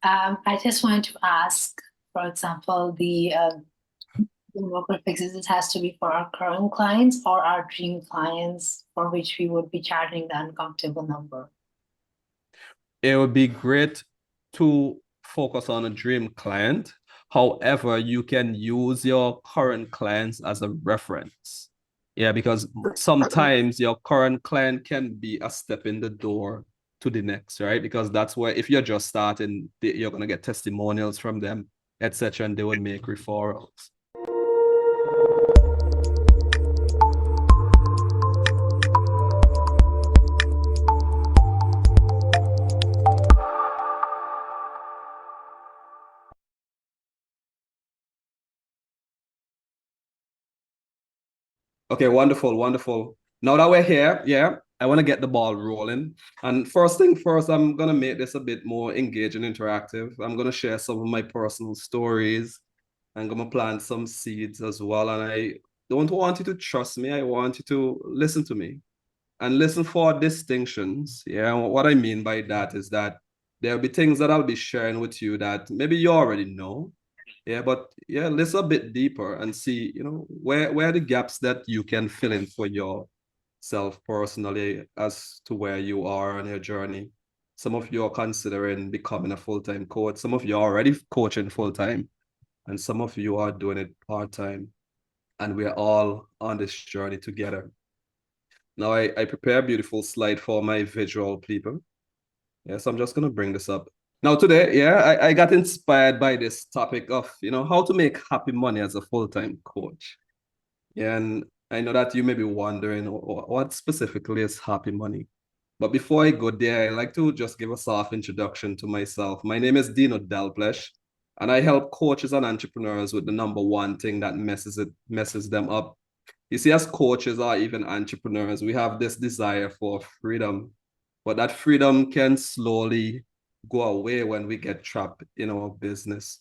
I just wanted to ask, for example, the worker fixes it has to be for our current clients or our dream clients for which we would be charging the uncomfortable number. It would be great to focus on a dream client. However, you can use your current clients as a reference. Yeah, because sometimes your current client can be a step in the door to the next, right? Because that's where, if you're just starting, you're going to get testimonials from them, etc., and they would make referrals. Okay, wonderful, wonderful. Now that we're here, yeah, I want to get the ball rolling. And first thing first, I'm gonna make this a bit more engaging, interactive. I'm gonna share some of my personal stories. I'm gonna plant some seeds as well. And I don't want you to trust me. I want you to listen to me and listen for distinctions. Yeah, and what I mean by that is that there'll be things that I'll be sharing with you that maybe you already know. Yeah, but yeah, listen a bit deeper and see, where are the gaps that you can fill in for yourself personally as to where you are on your journey. Some of you are considering becoming a full-time coach. Some of you are already coaching full-time, and some of you are doing it part-time. And we're all on this journey together. Now, I prepare a beautiful slide for my visual people. Yes, I'm just going to bring this up. Now, today, yeah, I got inspired by this topic of, how to make happy money as a full-time coach. Yeah, and I know that you may be wondering what specifically is happy money. But before I go there, I like to just give a soft introduction to myself. My name is Deano Delpleash, and I help coaches and entrepreneurs with the number one thing that messes them up. You see, as coaches or even entrepreneurs, we have this desire for freedom, but that freedom can slowly go away when we get trapped in our business.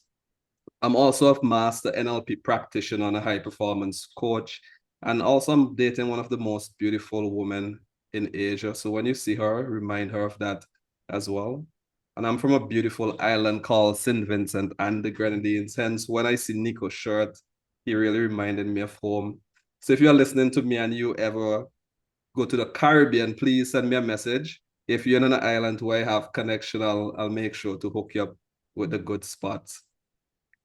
I'm also a master NLP practitioner and a high performance coach. And also, I'm dating one of the most beautiful women in Asia. So when you see her, remind her of that as well. And I'm from a beautiful island called St. Vincent and the Grenadines. Hence, when I see Nico's shirt, he really reminded me of home. So if you're listening to me and you ever go to the Caribbean, please send me a message. If you're on an island where I have connection, I'll make sure to hook you up with the good spots.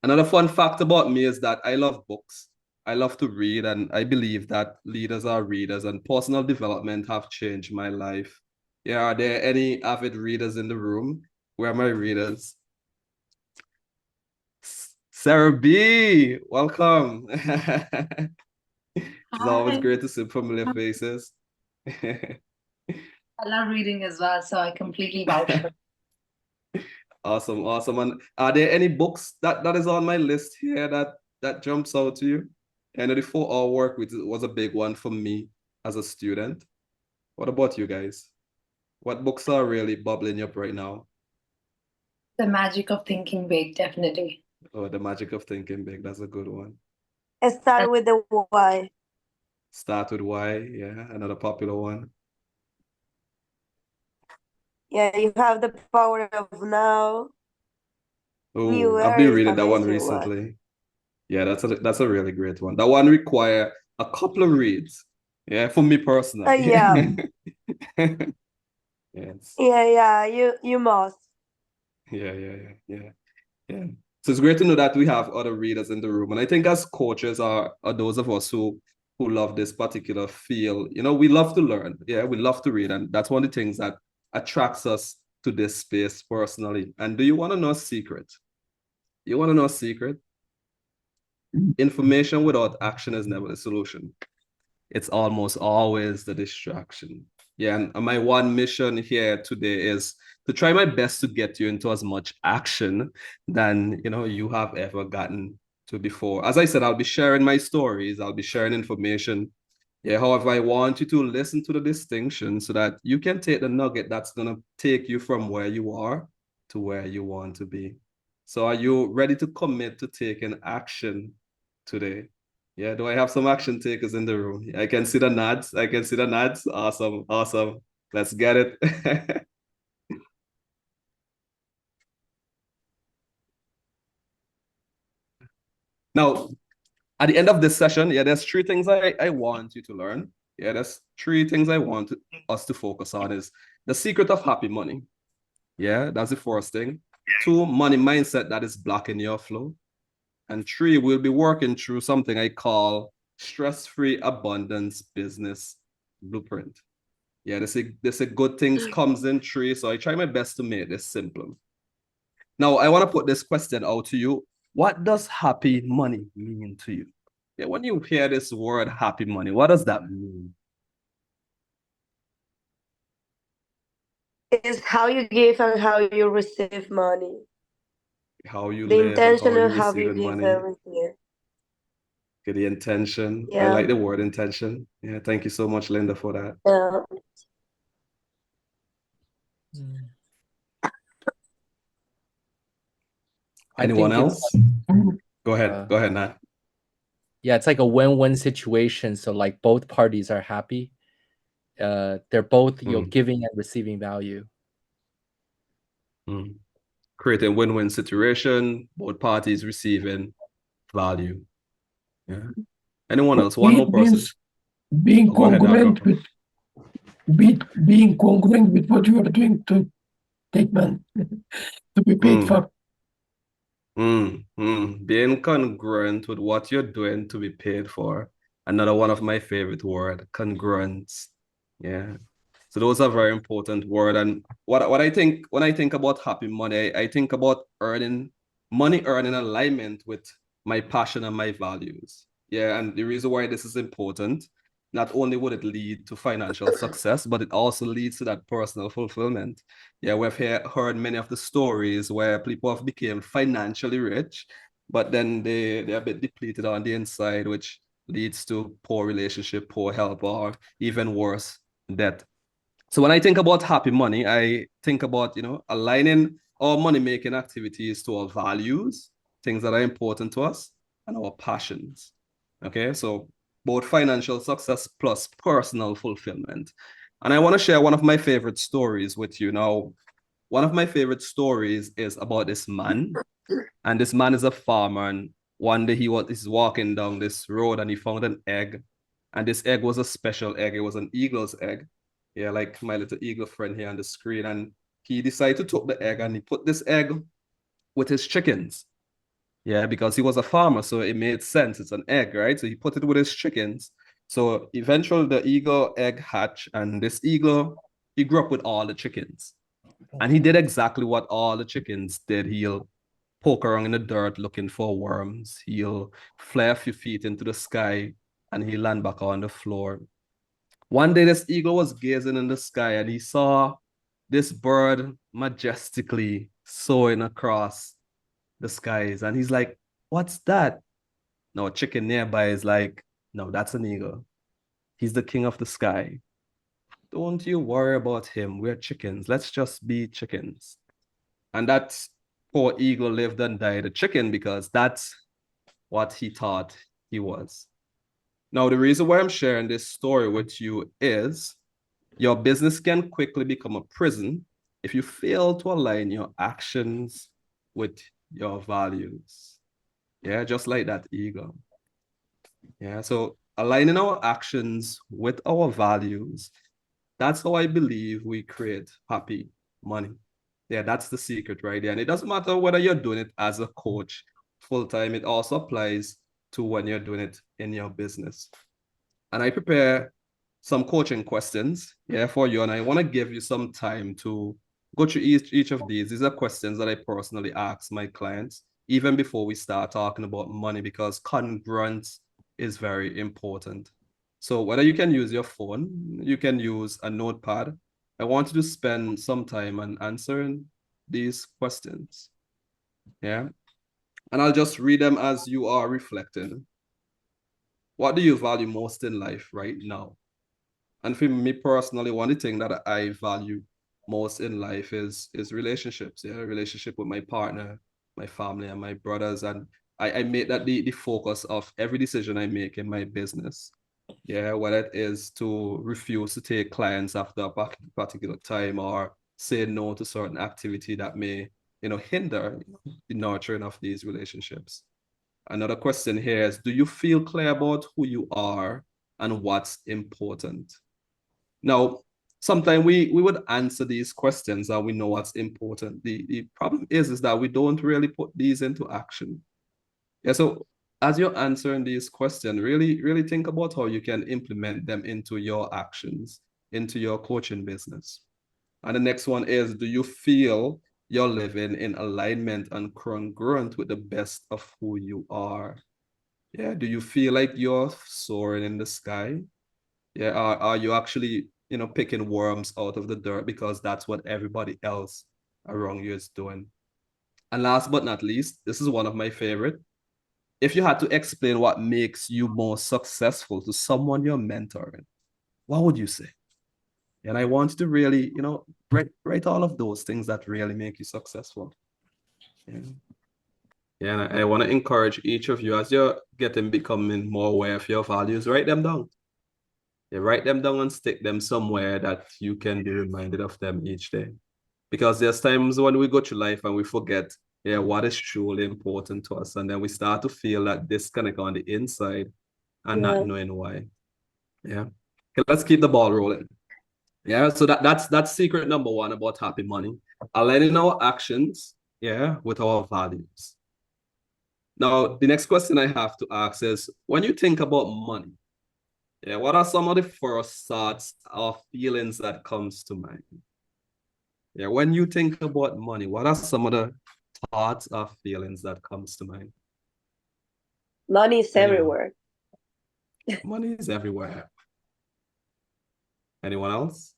Another fun fact about me is that I love books. I love to read, and I believe that leaders are readers, and personal development have changed my life. Yeah, are there any avid readers in the room? Where are my readers? Sarah B, welcome. It's always Hi. great to see familiar faces. I love reading as well, so I completely vouch for it. Awesome, awesome. And are there any books that is on my list here that jumps out to you? I know the 4 hour work week was a big one for me as a student. What about you guys? What books are really bubbling up right now? The magic of thinking big, definitely. Oh, The Magic of Thinking Big. That's a good one. Start with the why. Start with Why. Yeah, another popular one. Yeah, you have the power of now. Oh, I've Viewer been is reading that one amazing one. recently. Yeah, that's a really great one. That one require a couple of reads. Yeah, for me personally. Yeah, Yes. yeah. You must. Yeah. Yeah. So it's great to know that we have other readers in the room. And I think as coaches are those of us who love this particular field, we love to learn. Yeah, we love to read. And that's one of the things that attracts us to this space personally. And do you want to know a secret? You want to know a secret? Information without action is never the solution. It's almost always the distraction. Yeah, and my one mission here today is to try my best to get you into as much action than you have ever gotten to before. As I said, I'll be sharing my stories, I'll be sharing information. Yeah, however, I want you to listen to the distinction so that you can take the nugget that's gonna take you from where you are to where you want to be. So are you ready to commit to taking action today? Yeah, do I have some action takers in the room? I can see the nods. I can see the nods. Awesome, awesome. Let's get it. Now, at the end of this session, there's 3 things I want you to learn. There's 3 things I want us to focus on is the secret of happy money. That's the first thing. 2, money mindset that is blocking your flow. And 3, we'll be working through something I call stress-free abundance business blueprint. They say good things comes in 3, so I try my best to make this simple. Now, I want to put this question out to you. What does happy money mean to you? When you hear this word happy money, what does that mean? It's how you give and how you receive money. How you The live and how intention you of how you receiving give money. everything. Okay, the intention. I Yeah. like the word intention. Thank you so much, Linda, for that. Yeah. Anyone else? Go ahead. Go ahead, Nat. Yeah, it's like a win-win situation. So like both parties are happy. They're both giving and receiving value. Create a win-win situation, both parties receiving value. Anyone else? One more person. Being congruent with what you are doing to take money to be paid for. Being congruent with what you're doing to be paid for. Another one of my favorite words, congruence. So those are very important words. And what I think when I think about happy money, I think about money earning alignment with my passion and my values. And the reason why this is important, not only would it lead to financial success, but it also leads to that personal fulfillment. We've heard many of the stories where people have become financially rich, but then they're a bit depleted on the inside, which leads to poor relationship, poor health, or even worse, debt. So when I think about happy money, I think about, aligning our money-making activities to our values, things that are important to us, and our passions. Okay, so both financial success plus personal fulfillment. And I want to share one of my favorite stories with you. Now, one of my favorite stories is about this man. And this man is a farmer. And one day he's walking down this road and he found an egg. And this egg was a special egg. It was an eagle's egg. Like my little eagle friend here on the screen. And he decided to take the egg and he put this egg with his chickens. Because he was a farmer, so it made sense. It's an egg, right? So he put it with his chickens. So eventually the eagle egg hatched, and this eagle, he grew up with all the chickens. And he did exactly what all the chickens did. He'll poke around in the dirt looking for worms. He'll fly a few feet into the sky, and he'll land back on the floor. One day, this eagle was gazing in the sky, and he saw this bird majestically soaring across the skies. And he's like, what's that? Now a chicken nearby is like, no, that's an eagle. He's the king of the sky. Don't you worry about him. We're chickens. Let's just be chickens. And that poor eagle lived and died a chicken because that's what he thought he was. Now, the reason why I'm sharing this story with you is your business can quickly become a prison if you fail to align your actions with your values. Just like that eagle. So aligning our actions with our values, that's how I believe we create happy money. That's the secret right there. And it doesn't matter whether you're doing it as a coach full-time, it also applies to when you're doing it in your business. And I prepare some coaching questions for you, and I want to give you some time to go through each of these. These are questions that I personally ask my clients even before we start talking about money, because congruence is very important. So whether you can use your phone, you can use a notepad. I want you to spend some time on answering these questions. And I'll just read them as you are reflecting. What do you value most in life right now? And for me personally, one of the things that I value most in life is relationships. Relationship with my partner, my family, and my brothers. And I make that the focus of every decision I make in my business. Whether it is to refuse to take clients after a particular time, or say no to certain activity that may, hinder the nurturing of these relationships. Another question here is, do you feel clear about who you are and what's important? Now, sometimes we would answer these questions and we know what's important. The problem is that we don't really put these into action. Yeah, so as you're answering these questions, really think about how you can implement them into your actions, into your coaching business. And the next one is, do you feel you're living in alignment and congruent with the best of who you are? Yeah, do you feel like you're soaring in the sky? Yeah, are you actually, picking worms out of the dirt because that's what everybody else around you is doing? And last but not least, this is one of my favorite. If you had to explain what makes you more successful to someone you're mentoring, what would you say? And I want you to really, write all of those things that really make you successful. Yeah. Yeah, and I want to encourage each of you as you're becoming more aware of your values, write them down. Yeah, write them down and stick them somewhere that you can be reminded of them each day. Because there's times when we go through life and we forget, what is truly important to us. And then we start to feel that disconnect on the inside and not knowing why. Yeah. Okay, let's keep the ball rolling. Yeah, so that's secret number one about happy money. Aligning our actions, with our values. Now, the next question I have to ask is, when you think about money, what are some of the first thoughts or feelings that comes to mind? Yeah, when you think about money, what are some of the thoughts or feelings that comes to mind? Money is Anyone? everywhere. Money is everywhere. Anyone else?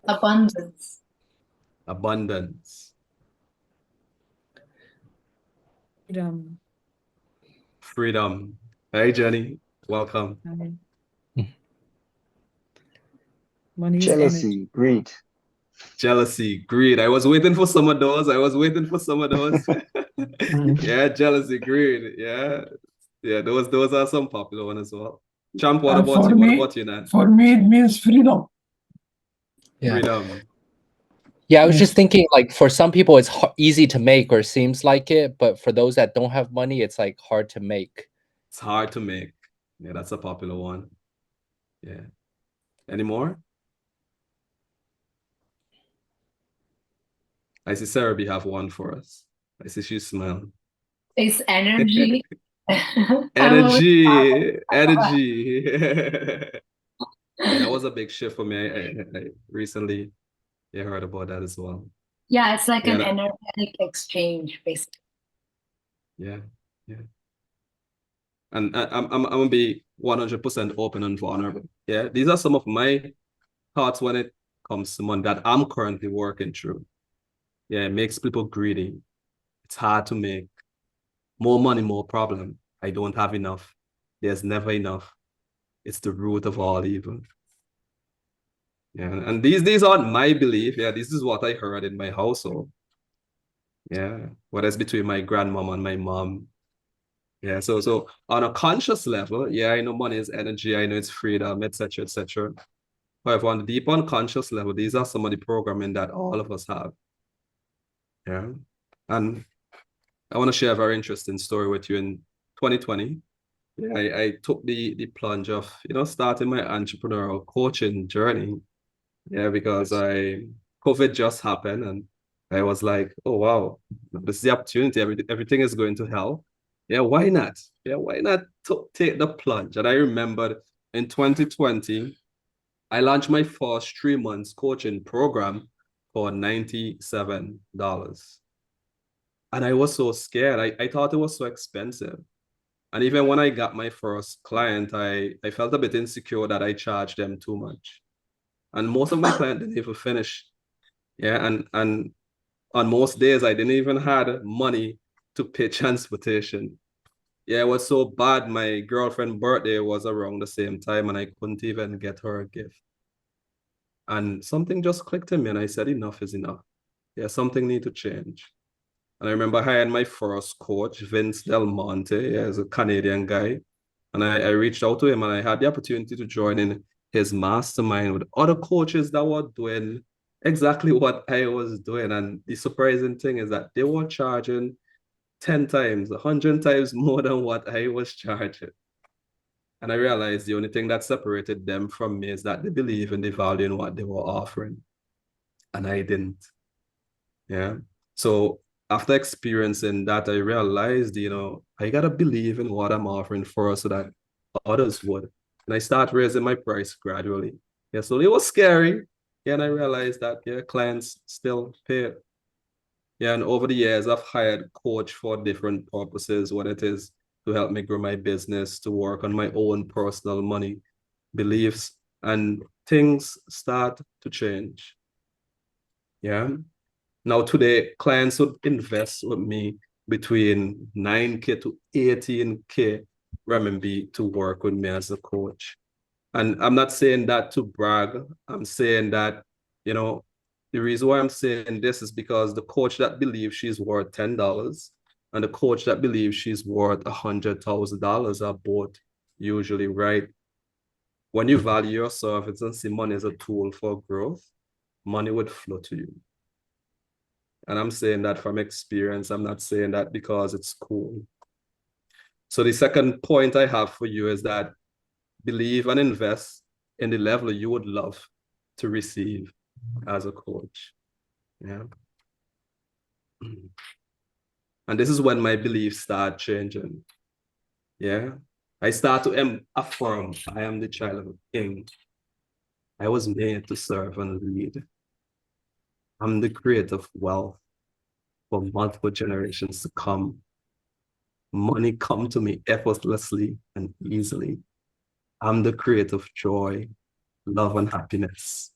Abundance. Abundance. Freedom. Hey, Jenny. Welcome. Money is Jealousy, greed. Jealousy, greed. I was waiting for some of those. Yeah, jealousy, greed. Yeah. Yeah, those are some popular ones as well. Champ, what about you? What about you, Nan? For me, it means freedom. Yeah. Freedom. Yeah, I was Yes. just thinking, like, for some people it's easy to make or seems like it, but for those that don't have money, it's like hard to make. It's hard to make. Yeah, that's a popular one. Yeah. Any more? I see Sarah B have one for us. I see she's smiling. It's energy. Energy. Yeah, that was a big shift for me. I recently heard about that as well. Yeah, it's like an energetic exchange, basically. Yeah. And I'm gonna be 100% open and vulnerable. Yeah, these are some of my thoughts when it comes to money that I'm currently working through. Yeah, it makes people greedy. It's hard to make. More money, more problem. I don't have enough. There's never enough. It's the root of all evil. Yeah, and these aren't my belief. Yeah, this is what I heard in my household. Yeah, whether it's between my grandmom and my mom. Yeah, so on a conscious level, I know money is energy, I know it's freedom, etc., etc. However, on the deep unconscious level, these are some of the programming that all of us have. Yeah, and I want to share a very interesting story with you. In 2020, I took the plunge of starting my entrepreneurial coaching journey. Yeah, because COVID just happened and I was like, oh wow, this is the opportunity. Everything is going to hell. Yeah, why not? Yeah, why not take the plunge? And I remembered in 2020, I launched my first 3 months coaching program for $97. And I was so scared. I thought it was so expensive. And even when I got my first client, I felt a bit insecure that I charged them too much. And most of my clients didn't even finish. Yeah, and on most days, I didn't even had money to pay transportation. Yeah, it was so bad. My girlfriend's birthday was around the same time and I couldn't even get her a gift. And something just clicked in me and I said, enough is enough. Yeah, something need to change. And I remember hiring my first coach, Vince Del Monte. Yeah, he's a Canadian guy. And I reached out to him and I had the opportunity to join in his mastermind with other coaches that were doing exactly what I was doing. And the surprising thing is that they were charging 10 times, 100 times more than what I was charging. And I realized the only thing that separated them from me is that they believe in the value in what they were offering. And I didn't. Yeah. So after experiencing that, I realized, I gotta believe in what I'm offering first so that others would. And I start raising my price gradually. Yeah, so it was scary. Yeah, and I realized that clients still pay. Yeah, and over the years, I've hired coach for different purposes, what it is to help me grow my business, to work on my own personal money beliefs, and things start to change. Yeah. Now today, clients would invest with me between 9K to 18K renminbi to work with me as a coach. And I'm not saying that to brag. I'm saying that, the reason why I'm saying this is because the coach that believes she's worth $10 and the coach that believes she's worth $100,000 are both usually right. When you value yourself and see money as a tool for growth, money would flow to you. And I'm saying that from experience. I'm not saying that because it's cool. So the second point I have for you is that believe and invest in the level you would love to receive as a coach. Yeah. And this is when my beliefs start changing. Yeah. I start to affirm I am the child of a king. I was made to serve and lead. I'm the creator of wealth for multiple generations to come. Money come to me effortlessly and easily. I'm the creator of joy, love, and happiness.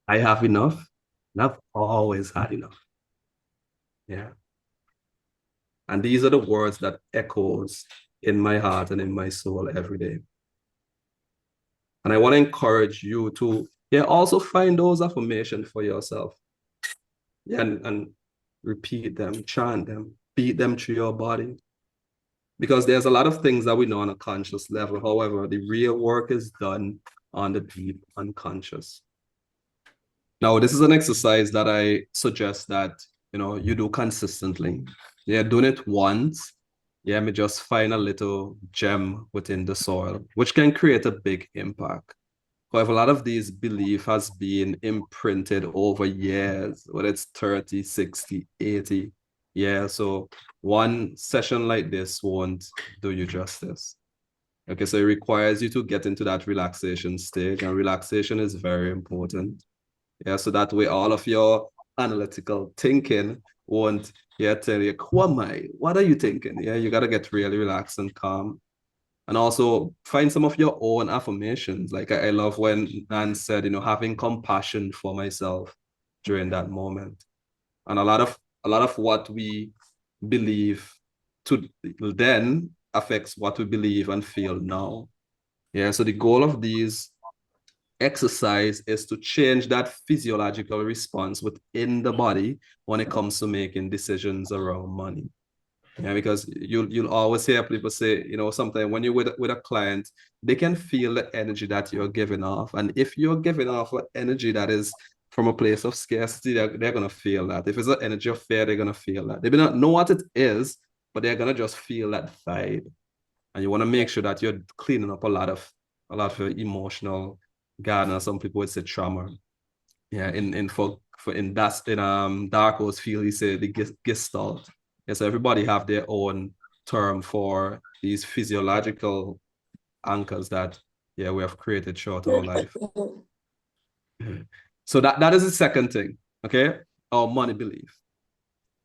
I have enough, and I've always had enough. Yeah. And these are the words that echoes in my heart and in my soul every day. And I want to encourage you to also find those affirmations for yourself. Yeah, and repeat them, chant them, beat them through your body. Because there's a lot of things that we know on a conscious level. However, the real work is done on the deep unconscious. Now, this is an exercise that I suggest that, you do consistently. Yeah, doing it once, me just find a little gem within the soil, which can create a big impact. However, a lot of these belief has been imprinted over years, whether it's 30, 60, 80. Yeah, so one session like this won't do you justice. Okay, so it requires you to get into that relaxation stage, and relaxation is very important. Yeah, so that way all of your analytical thinking won't tell you, who am I? What are you thinking? Yeah, you got to get really relaxed and calm. And also find some of your own affirmations. Like I love when Nan said, having compassion for myself during that moment. And a lot of what we believe to then affects what we believe and feel now. Yeah. So the goal of these exercise is to change that physiological response within the body when it comes to making decisions around money. Yeah, because you'll always hear people say, sometimes when you're with a client, they can feel the energy that you're giving off. And if you're giving off an energy that is from a place of scarcity, they're gonna feel that. If it's an energy of fear, they're gonna feel that. They may not know what it is, but they're gonna just feel that vibe. And you want to make sure that you're cleaning up a lot of emotional garden. Some people would say trauma. Yeah, in Darko's field, he said the gestalt. Yeah, so everybody have their own term for these physiological anchors that we have created throughout our life. So that is the second thing, okay? Our money belief.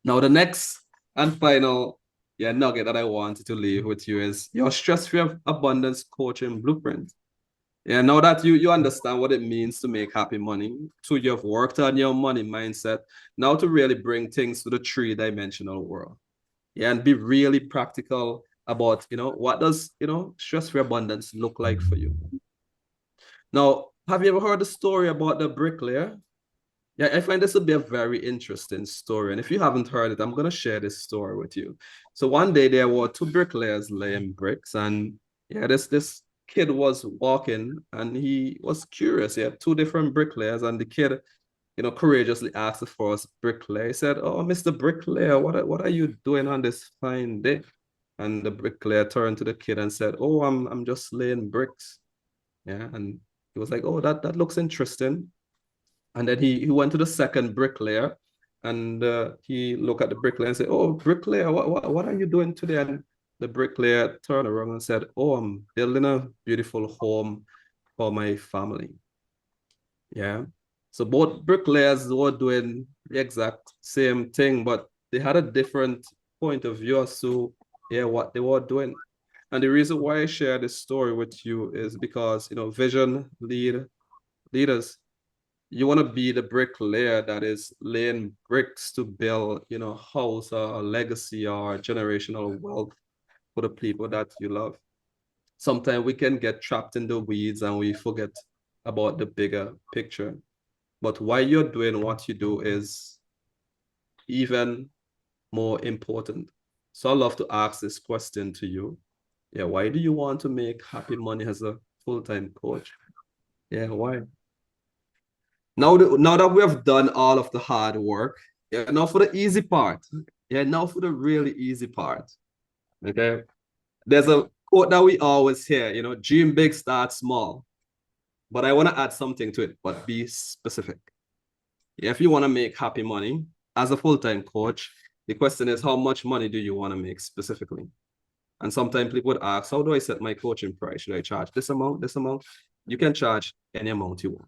Now the next and final nugget that I wanted to leave with you is your stress-free abundance coaching blueprint. Yeah, now that you understand what it means to make happy money, so you've worked on your money mindset, now to really bring things to the three-dimensional world. Yeah, and be really practical about, what does, stress-free abundance look like for you? Now, have you ever heard the story about the bricklayer? Yeah, I find this would be a very interesting story. And if you haven't heard it, I'm going to share this story with you. So one day there were two bricklayers laying bricks, and this kid was walking and he was curious. He had two different bricklayers, and the kid courageously asked the first bricklayer. He said, "Oh, Mr. Bricklayer, what are you doing on this fine day?" And the bricklayer turned to the kid and said, "Oh, I'm just laying bricks." Yeah, and he was like, "Oh, that looks interesting." And then he went to the second bricklayer, and he looked at the bricklayer and said, "Oh, bricklayer, what are you doing today?" And the bricklayer turned around and said, "Oh, I'm building a beautiful home for my family." Yeah. So both bricklayers were doing the exact same thing, but they had a different point of view as to what they were doing. And the reason why I share this story with you is because vision leaders, you want to be the bricklayer that is laying bricks to build, house or legacy or generational wealth for the people that you love. Sometimes we can get trapped in the weeds and we forget about the bigger picture. But why you're doing what you do is even more important. So I love to ask this question to you. Yeah, why do you want to make happy money as a full-time coach? Yeah, why? Now that we have done all of the hard work, yeah, now for the easy part. Yeah, now for the really easy part. Okay. There's a quote that we always hear, dream big, start small. But I want to add something to it, but be specific. If you want to make happy money as a full-time coach, the question is, how much money do you want to make specifically? And sometimes people would ask, how do I set my coaching price? Should I charge this amount, this amount? You can charge any amount you want.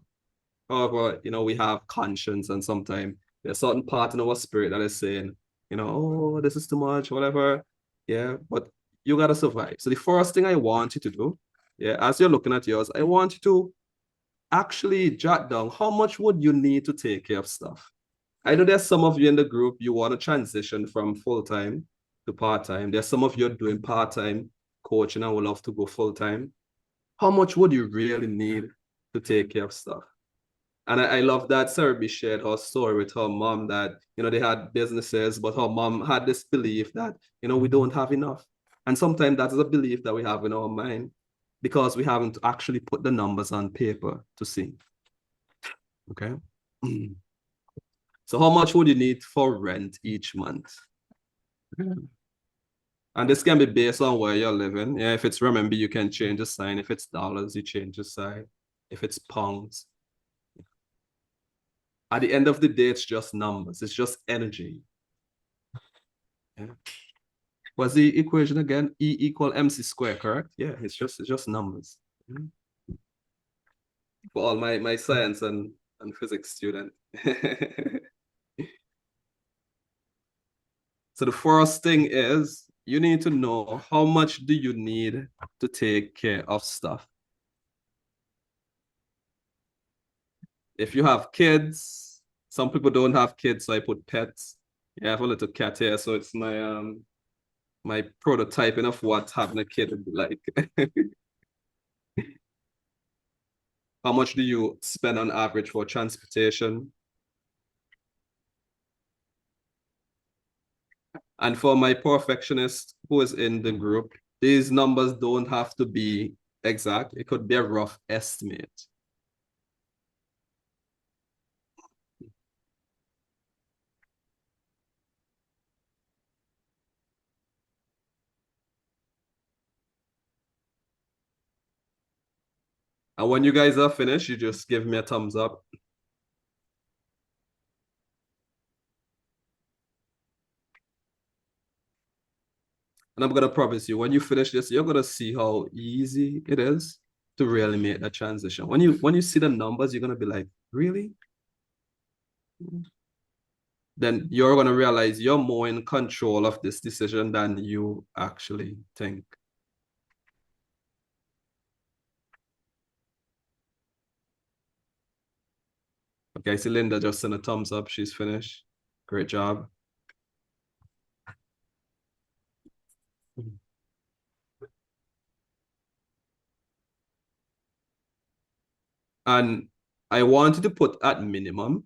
However, we have conscience, and sometimes there's certain part in our spirit that is saying, oh, this is too much, whatever. Yeah, but you got to survive. So the first thing I want you to do, as you're looking at yours, I want you to actually jot down how much would you need to take care of stuff. I know there's some of you in the group, you want to transition from full-time to part-time. There's some of you doing part-time coaching and would love to go full-time. How much would you really need to take care of stuff? And I love that Serbi shared her story with her mom that, they had businesses, but her mom had this belief that, we don't have enough. And sometimes that is a belief that we have in our mind because we haven't actually put the numbers on paper to see. Okay. So how much would you need for rent each month? And this can be based on where you're living. Yeah, if it's renminbi, you can change the sign. If it's dollars, you change the sign. If it's pounds. At the end of the day, it's just numbers. It's just energy. Yeah. What's the equation again? E equal MC square, correct? Yeah, it's just numbers. For all my science and physics student. So the first thing is you need to know how much do you need to take care of stuff. If you have kids, some people don't have kids, so I put pets. Yeah, I have a little cat here, so it's my prototyping of what having a kid would be like. How much do you spend on average for transportation? And for my perfectionist who is in the group, these numbers don't have to be exact. It could be a rough estimate. And when you guys are finished, you just give me a thumbs up. And I'm gonna promise you, when you finish this, you're gonna see how easy it is to really make that transition. When you see the numbers, you're gonna be like, really? Then you're gonna realize you're more in control of this decision than you actually think. Okay, I see Linda just sent a thumbs up. She's finished. Great job. And I wanted to put at minimum,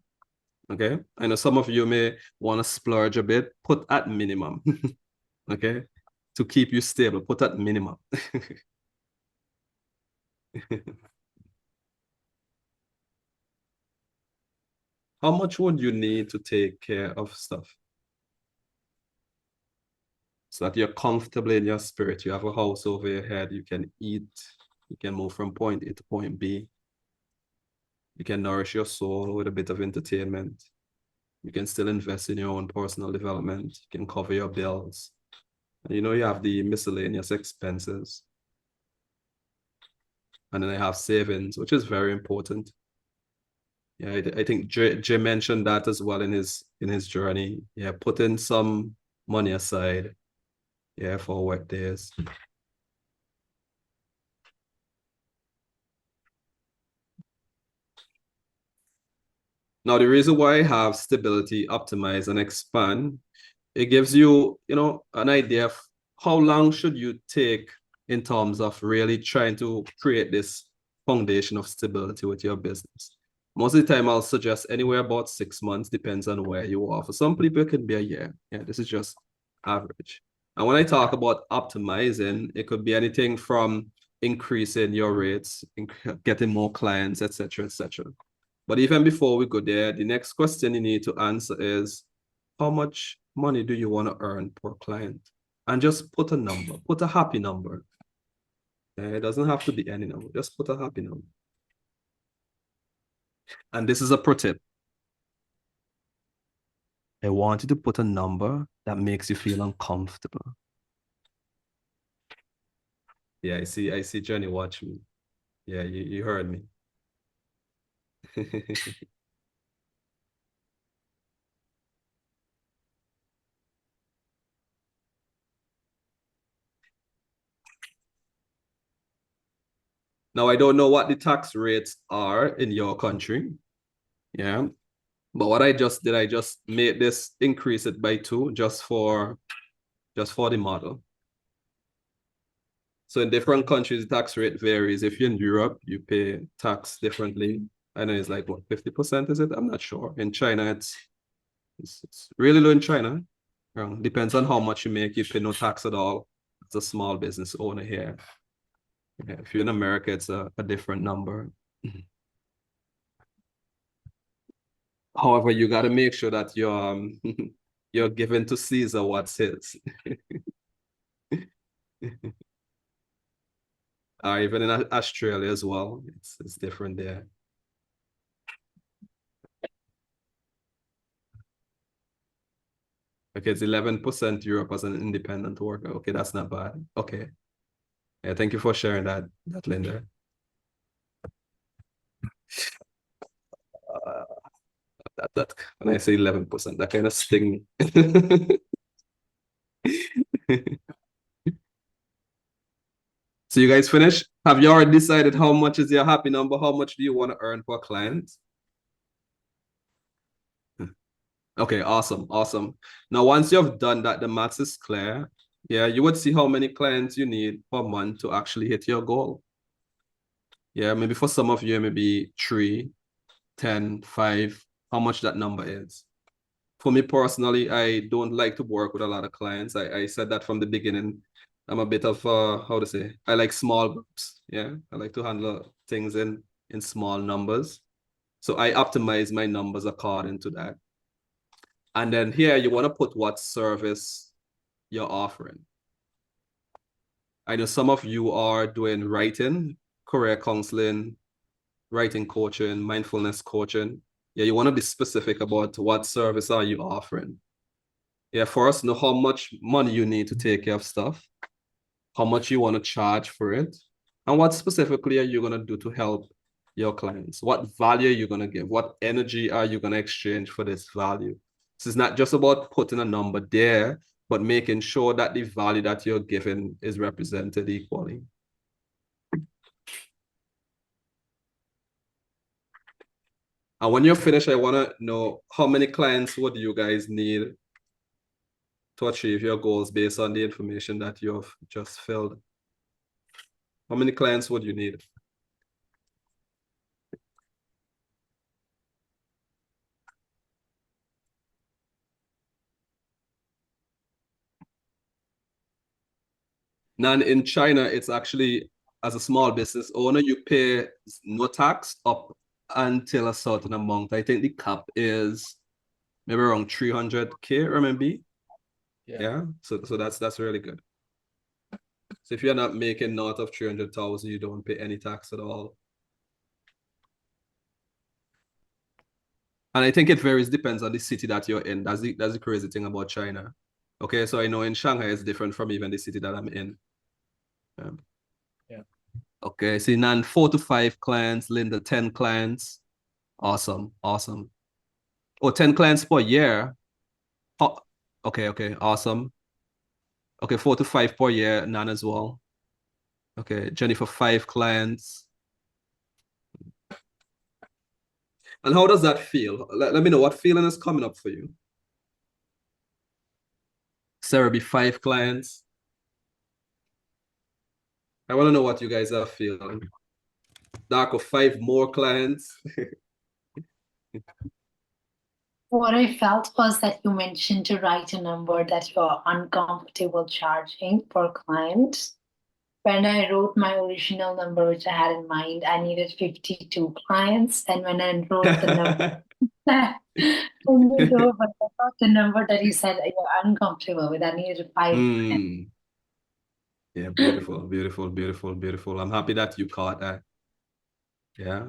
okay? I know some of you may want to splurge a bit, put at minimum, okay? To keep you stable, put at minimum. how much would you need to take care of stuff? So that you're comfortable in your spirit. You have a house over your head. You can eat. You can move from point A to point B. You can nourish your soul with a bit of entertainment. You can still invest in your own personal development. You can cover your bills. And you have the miscellaneous expenses. And then I have savings, which is very important. Yeah, I think Jim mentioned that as well in his journey. Yeah, putting some money aside, yeah, for work days. Now, the reason why I have stability, optimize, and expand, it gives you, an idea of how long should you take in terms of really trying to create this foundation of stability with your business. Most of the time, I'll suggest anywhere about 6 months, depends on where you are. For some people, it can be a year. Yeah, this is just average. And when I talk about optimizing, it could be anything from increasing your rates, getting more clients, etc., etc. But even before we go there, the next question you need to answer is, how much money do you want to earn per client? And just put a number, put a happy number. It doesn't have to be any number, just put a happy number. And this is a pro tip. I want you to put a number that makes you feel uncomfortable. Yeah, I see Jenny watch me. Yeah, you heard me. Now, I don't know what the tax rates are in your country. Yeah. But what I just did, I just made this increase it by 2 just for the model. So in different countries, the tax rate varies. If you're in Europe, you pay tax differently. I know it's like, what, 50%, is it? I'm not sure. In China, it's really low in China. Depends on how much you make, you pay no tax at all. It's a small business owner here. Yeah, if you're in America, it's a different number. However, you got to make sure that you're you're giving to Caesar what's his. Even in Australia as well, it's different there. Okay, it's 11% Europe as an independent worker. Okay, that's not bad. Okay. Yeah, thank you for sharing that, Linda. That when I say 11%, that kind of sting me. So you guys finished? Have you already decided how much is your happy number? How much do you want to earn per client? Okay, awesome, awesome. Now, once you've done that, the maths is clear. Yeah, you would see how many clients you need per month to actually hit your goal. Yeah, maybe for some of you, maybe 3, 10, 5, how much that number is. For me personally, I don't like to work with a lot of clients. I said that from the beginning. I'm a bit of, how to say, I like small groups. Yeah, I like to handle things in small numbers. So I optimize my numbers according to that. And then here you want to put what service you're offering. I know some of you are doing writing, career counseling, writing coaching, mindfulness coaching. Yeah, you want to be specific about what service are you offering. Yeah, first, know how much money you need to take care of stuff, how much you want to charge for it, and what specifically are you going to do to help your clients? What value are you going to give? What energy are you going to exchange for this value? This is not just about putting a number there, but making sure that the value that you're giving is represented equally. And when you're finished, I want to know how many clients would you guys need to achieve your goals based on the information that you've just filled? How many clients would you need? Now in China, it's actually, as a small business owner, you pay no tax up until a certain amount. I think the cap is maybe around 300K RMB. Yeah. So that's really good. So if you're not making north of 300,000, you don't pay any tax at all. And I think it varies, depends on the city that you're in. That's the crazy thing about China. Okay, so I know in Shanghai it's different from even the city that I'm in. Yeah. Okay, so now 4 to 5 clients, Linda, 10 clients. Awesome. Oh, 10 clients per year. Oh, okay, awesome. Okay, 4 to 5 per year, Nan as well. Okay, Jennifer, 5 clients. And how does that feel? Let me know what feeling is coming up for you. Sarah, be 5 clients. I want to know what you guys are feeling. Darko, 5 more clients. What I felt was that you mentioned to write a number that you're uncomfortable charging per client. When I wrote my original number, which I had in mind, I needed 52 clients. And when I wrote the number, the number that you said you're uncomfortable with, I needed 5 clients. Yeah, beautiful. I'm happy that you caught that. Yeah.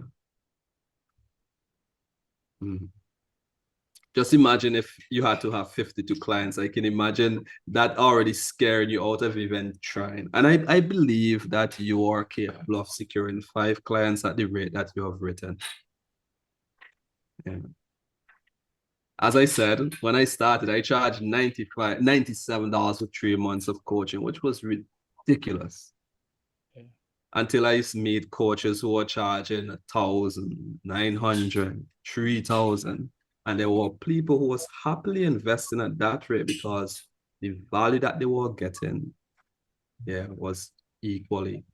Just imagine if you had to have 52 clients. I can imagine that already scaring you out of even trying. And I believe that you are capable of securing 5 clients at the rate that you have written. Yeah. As I said, when I started, I charged $97 for 3 months of coaching, which was ridiculous. Yeah. Until I meet coaches who are charging 1,000, 900, 3,000. And there were people who was happily investing at that rate because the value that they were getting, was equally.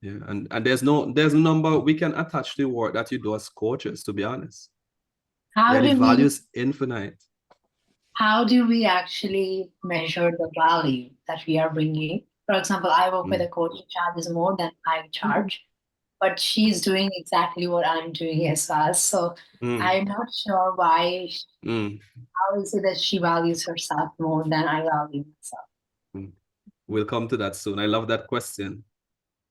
Yeah, and there's no number we can attach to the work that you do as coaches, to be honest. The value is infinite. How do we actually measure the value that we are bringing? For example, I work with a coach who charges more than I charge, but she's doing exactly what I'm doing as well. So I'm not sure why. How is it that she values herself more than I value myself? We'll come to that soon. I love that question.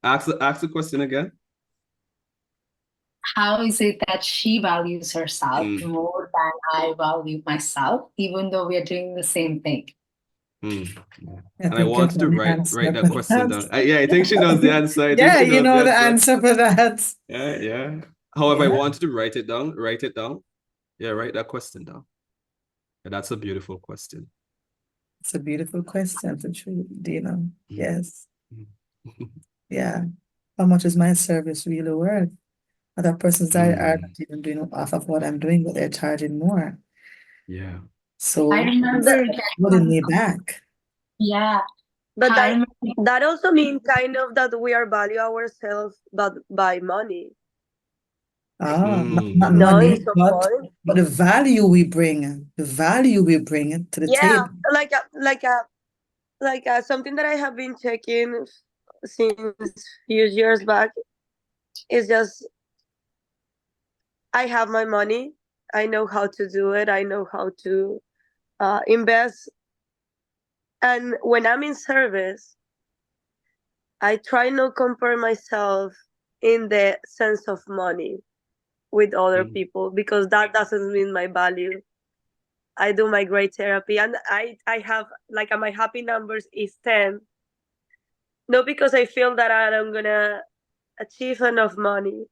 Ask the question again. How is it that she values herself more than I value myself, even though we are doing the same thing? I And I wanted to write that question down. I think she knows the answer. Yeah, you know the answer for that. Yeah. However, I wanted to write it down. Yeah, write that question down. Yeah, that's a beautiful question. It's a beautiful question for true, Deano. Yes. Yeah. How much is my service really worth? Other persons are not even doing off of what I'm doing, but they're charging more. Yeah. So I remember holding me back. Yeah. But that also means kind of that we are value ourselves by money. Not money, but the value we bring to the table. Like something that I have been checking since few years back is just I have my money. I know how to do it. I know how to invest. And when I'm in service, I try not compare myself in the sense of money with other people, because that doesn't mean my value. I do my great therapy, and I have like my happy numbers is 10. Not because I feel that I'm gonna achieve enough money.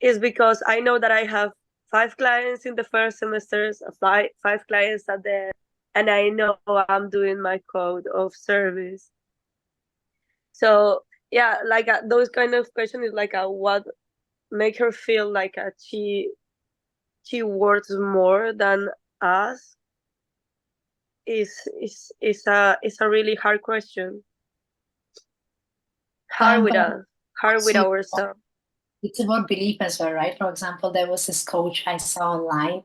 It's because I know that I have 5 clients in the first semesters, 5 clients at the end, and I know I'm doing my code of service. So yeah, like those kind of questions is like what make her feel like she worth more than us is a really hard question. Hard with ourselves. It's about belief as well, right? For example, there was this coach I saw online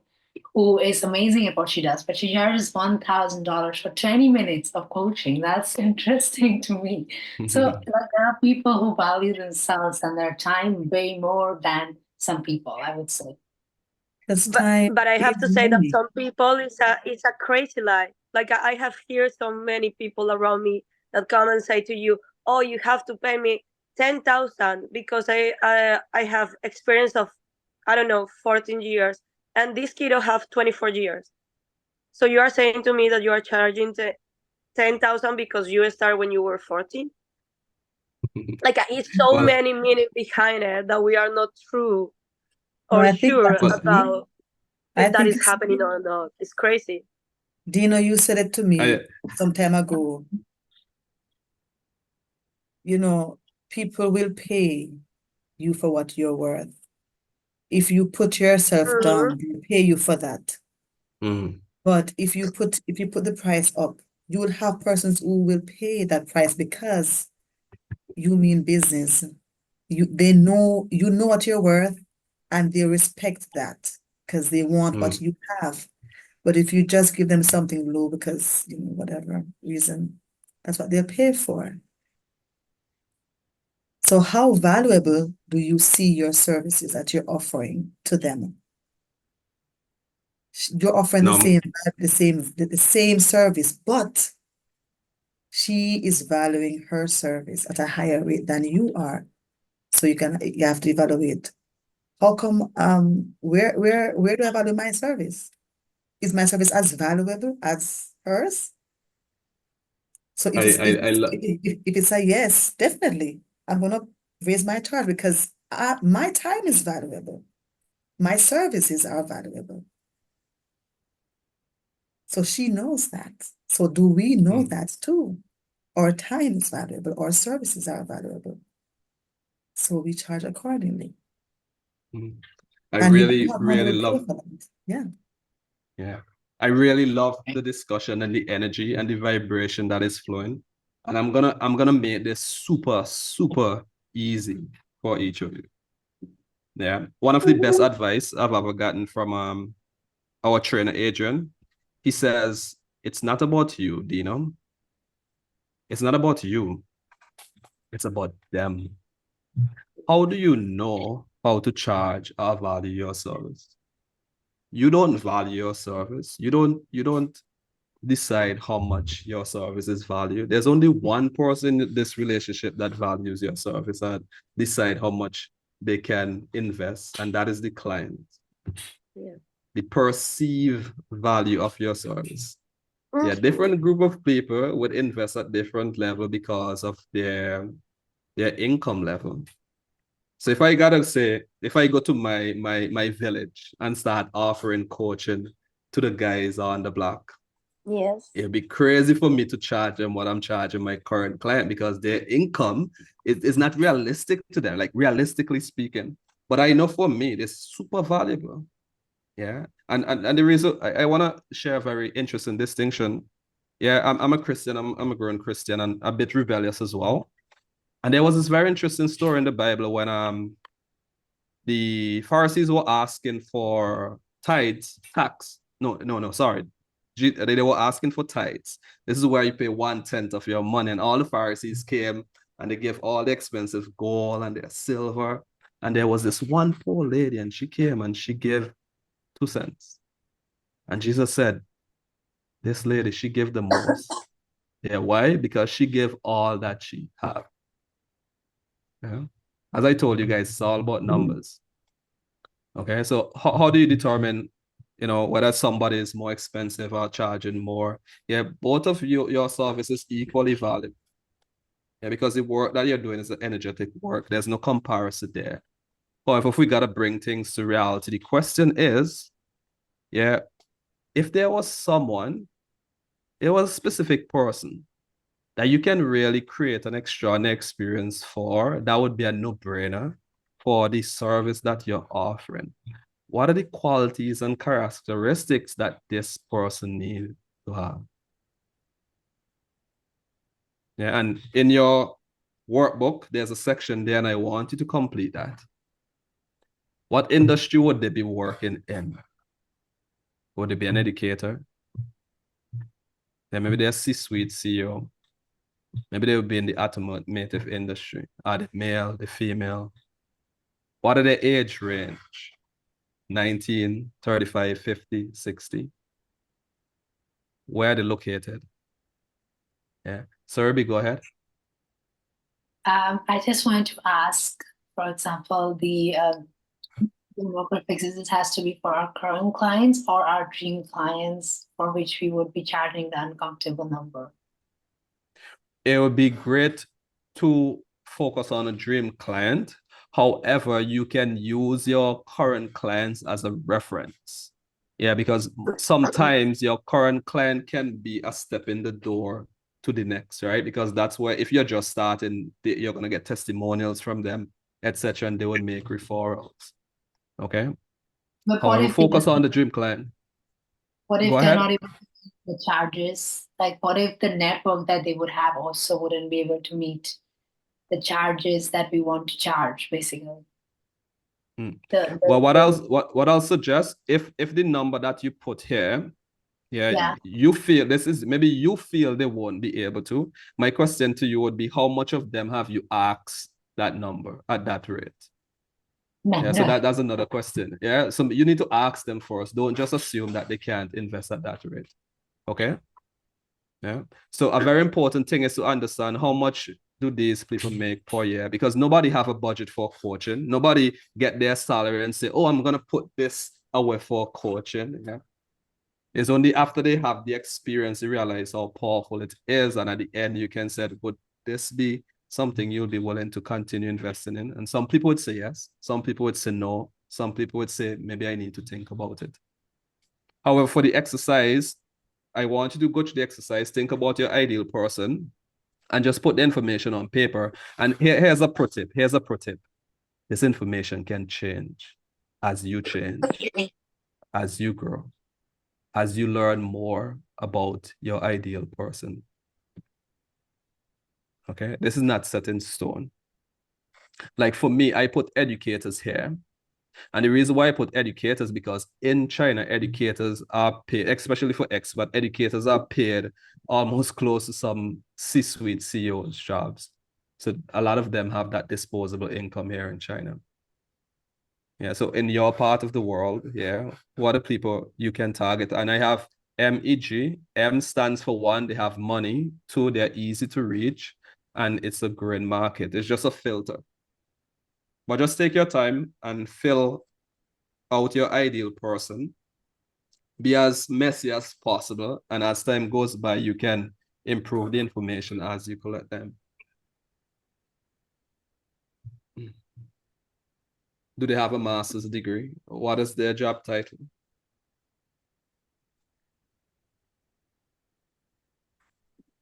who is amazing at what she does, but she charges $1,000 for 20 minutes of coaching. That's interesting to me. So there are people who value themselves and their time way more than some people, I would say. Because time But I have is to say that money. some people it's a crazy lie. Like I have heard so many people around me that come and say to you, "Oh, you have to pay me 10,000 because I have experience of, I don't know, 14 years, and this kiddo have 24 years. So you are saying to me that you are charging 10,000 because you start when you were 14? Like it's so Well, many meaning behind it that we are not true No, or I think sure that is me. about I if that think is happening or not. It's crazy. Dino, you said it to me I, some time ago. You know, people will pay you for what you're worth. If you put yourself down, they'll pay you for that. But if you put the price up, you will have persons who will pay that price because you mean business. They know you know what you're worth, and they respect that because they want what you have. But if you just give them something low because, you know, whatever reason, that's what they'll pay for. So how valuable do you see your services that you're offering to them? You're offering no, the same service, but she is valuing her service at a higher rate than you are. So you have to evaluate. How come where do I value my service? Is my service as valuable as hers? So if it's a yes, definitely I'm gonna raise my charge because my time is valuable. My services are valuable. So she knows that. So do we know that too? Our time is valuable, our services are valuable. So we charge accordingly. I And you really, know what money really will pay love, for that. Yeah. yeah. I really love the discussion and the energy and the vibration that is flowing. And I'm gonna make this super, super easy for each of you. Yeah. One of the best advice I've ever gotten from our trainer, Adrian, he says, it's not about you, Dino. It's not about you. It's about them. How do you know how to charge or value your service? You don't value your service. You don't decide how much your service is valued. There's only one person in this relationship that values your service and decide how much they can invest, and that is the client. Yeah. The perceived value of your service. Yeah, different group of people would invest at different level because of their income level. So if I go to my village and start offering coaching to the guys on the block, Yes. it'd be crazy for me to charge them what I'm charging my current client because their income is not realistic to them, like realistically speaking. But I know for me, it's super valuable. Yeah. And the reason I want to share a very interesting distinction. Yeah, I'm a Christian, I'm a grown Christian and a bit rebellious as well. And there was this very interesting story in the Bible when the Pharisees were asking for tithes, tax. No, sorry. They were asking for tithes. This is where you pay 1/10 of your money. And all the Pharisees came and they gave all the expensive gold and their silver. And there was this one poor lady, and she came and she gave 2 cents. And Jesus said, this lady, she gave the most. Yeah, why? Because she gave all that she had. Yeah. As I told you guys, it's all about numbers. Okay, so how do you determine, whether somebody is more expensive or charging more? Yeah, both of your services equally valid. Yeah, because the work that you're doing is an energetic work. There's no comparison there. However, if we gotta bring things to reality, the question is, yeah, if there was a specific person that you can really create an extraordinary experience for, that would be a no-brainer for the service that you're offering. What are the qualities and characteristics that this person needs to have? Yeah, and in your workbook, there's a section there, and I want you to complete that. What industry would they be working in? Would they be an educator? Then maybe they're a C-suite CEO. Maybe they would be in the automotive industry. Are they male, the female? What are the age range? 19, 35, 50, 60. Where are they located? Yeah. Serbi, go ahead. I just wanted to ask, for example, the demographics, it has to be for our current clients or our dream clients for which we would be charging the uncomfortable number? It would be great to focus on a dream client. However, you can use your current clients as a reference. Yeah, because sometimes your current client can be a step in the door to the next, right? Because that's where, if you're just starting, you're going to get testimonials from them, etc., and they would make referrals. Okay. But However, focus on the dream client. what Go if they're ahead. not able to meet the charges? Like, what if the network that they would have also wouldn't be able to meet the charges that we want to charge, basically? Well, what I'll suggest, if the number that you put here, Yeah. you feel maybe you feel they won't be able to. My question to you would be, how much of them have you asked that number at that rate? Yeah, so that's another question. Yeah, so you need to ask them first. Don't just assume that they can't invest at that rate. Okay. Yeah. So a very important thing is to understand how much do these people make per year, because nobody have a budget for coaching. Nobody get their salary and say, oh, I'm gonna put this away for coaching. Yeah. It's only after they have the experience, they realize how powerful it is. And at the end, you can say, would this be something you'll be willing to continue investing in? And some people would say yes. Some people would say no. Some people would say, maybe I need to think about it. However, for the exercise, I want you to go through the exercise, think about your ideal person, and just put the information on paper. And here's a pro tip. Here's a pro tip. This information can change as you change, as you grow, as you learn more about your ideal person. Okay, this is not set in stone. Like for me, I put educators here. And the reason why I put educators, because in China, educators are paid, especially for expert, educators are paid almost close to some C-suite CEOs jobs. So a lot of them have that disposable income here in China. Yeah, so in your part of the world, yeah, what are people you can target? And I have MEG. M stands for 1, they have money. 2, they're easy to reach. And it's a growing market. It's just a filter. But just take your time and fill out your ideal person. Be as messy as possible. And as time goes by, you can improve the information as you collect them. Do they have a master's degree? What is their job title?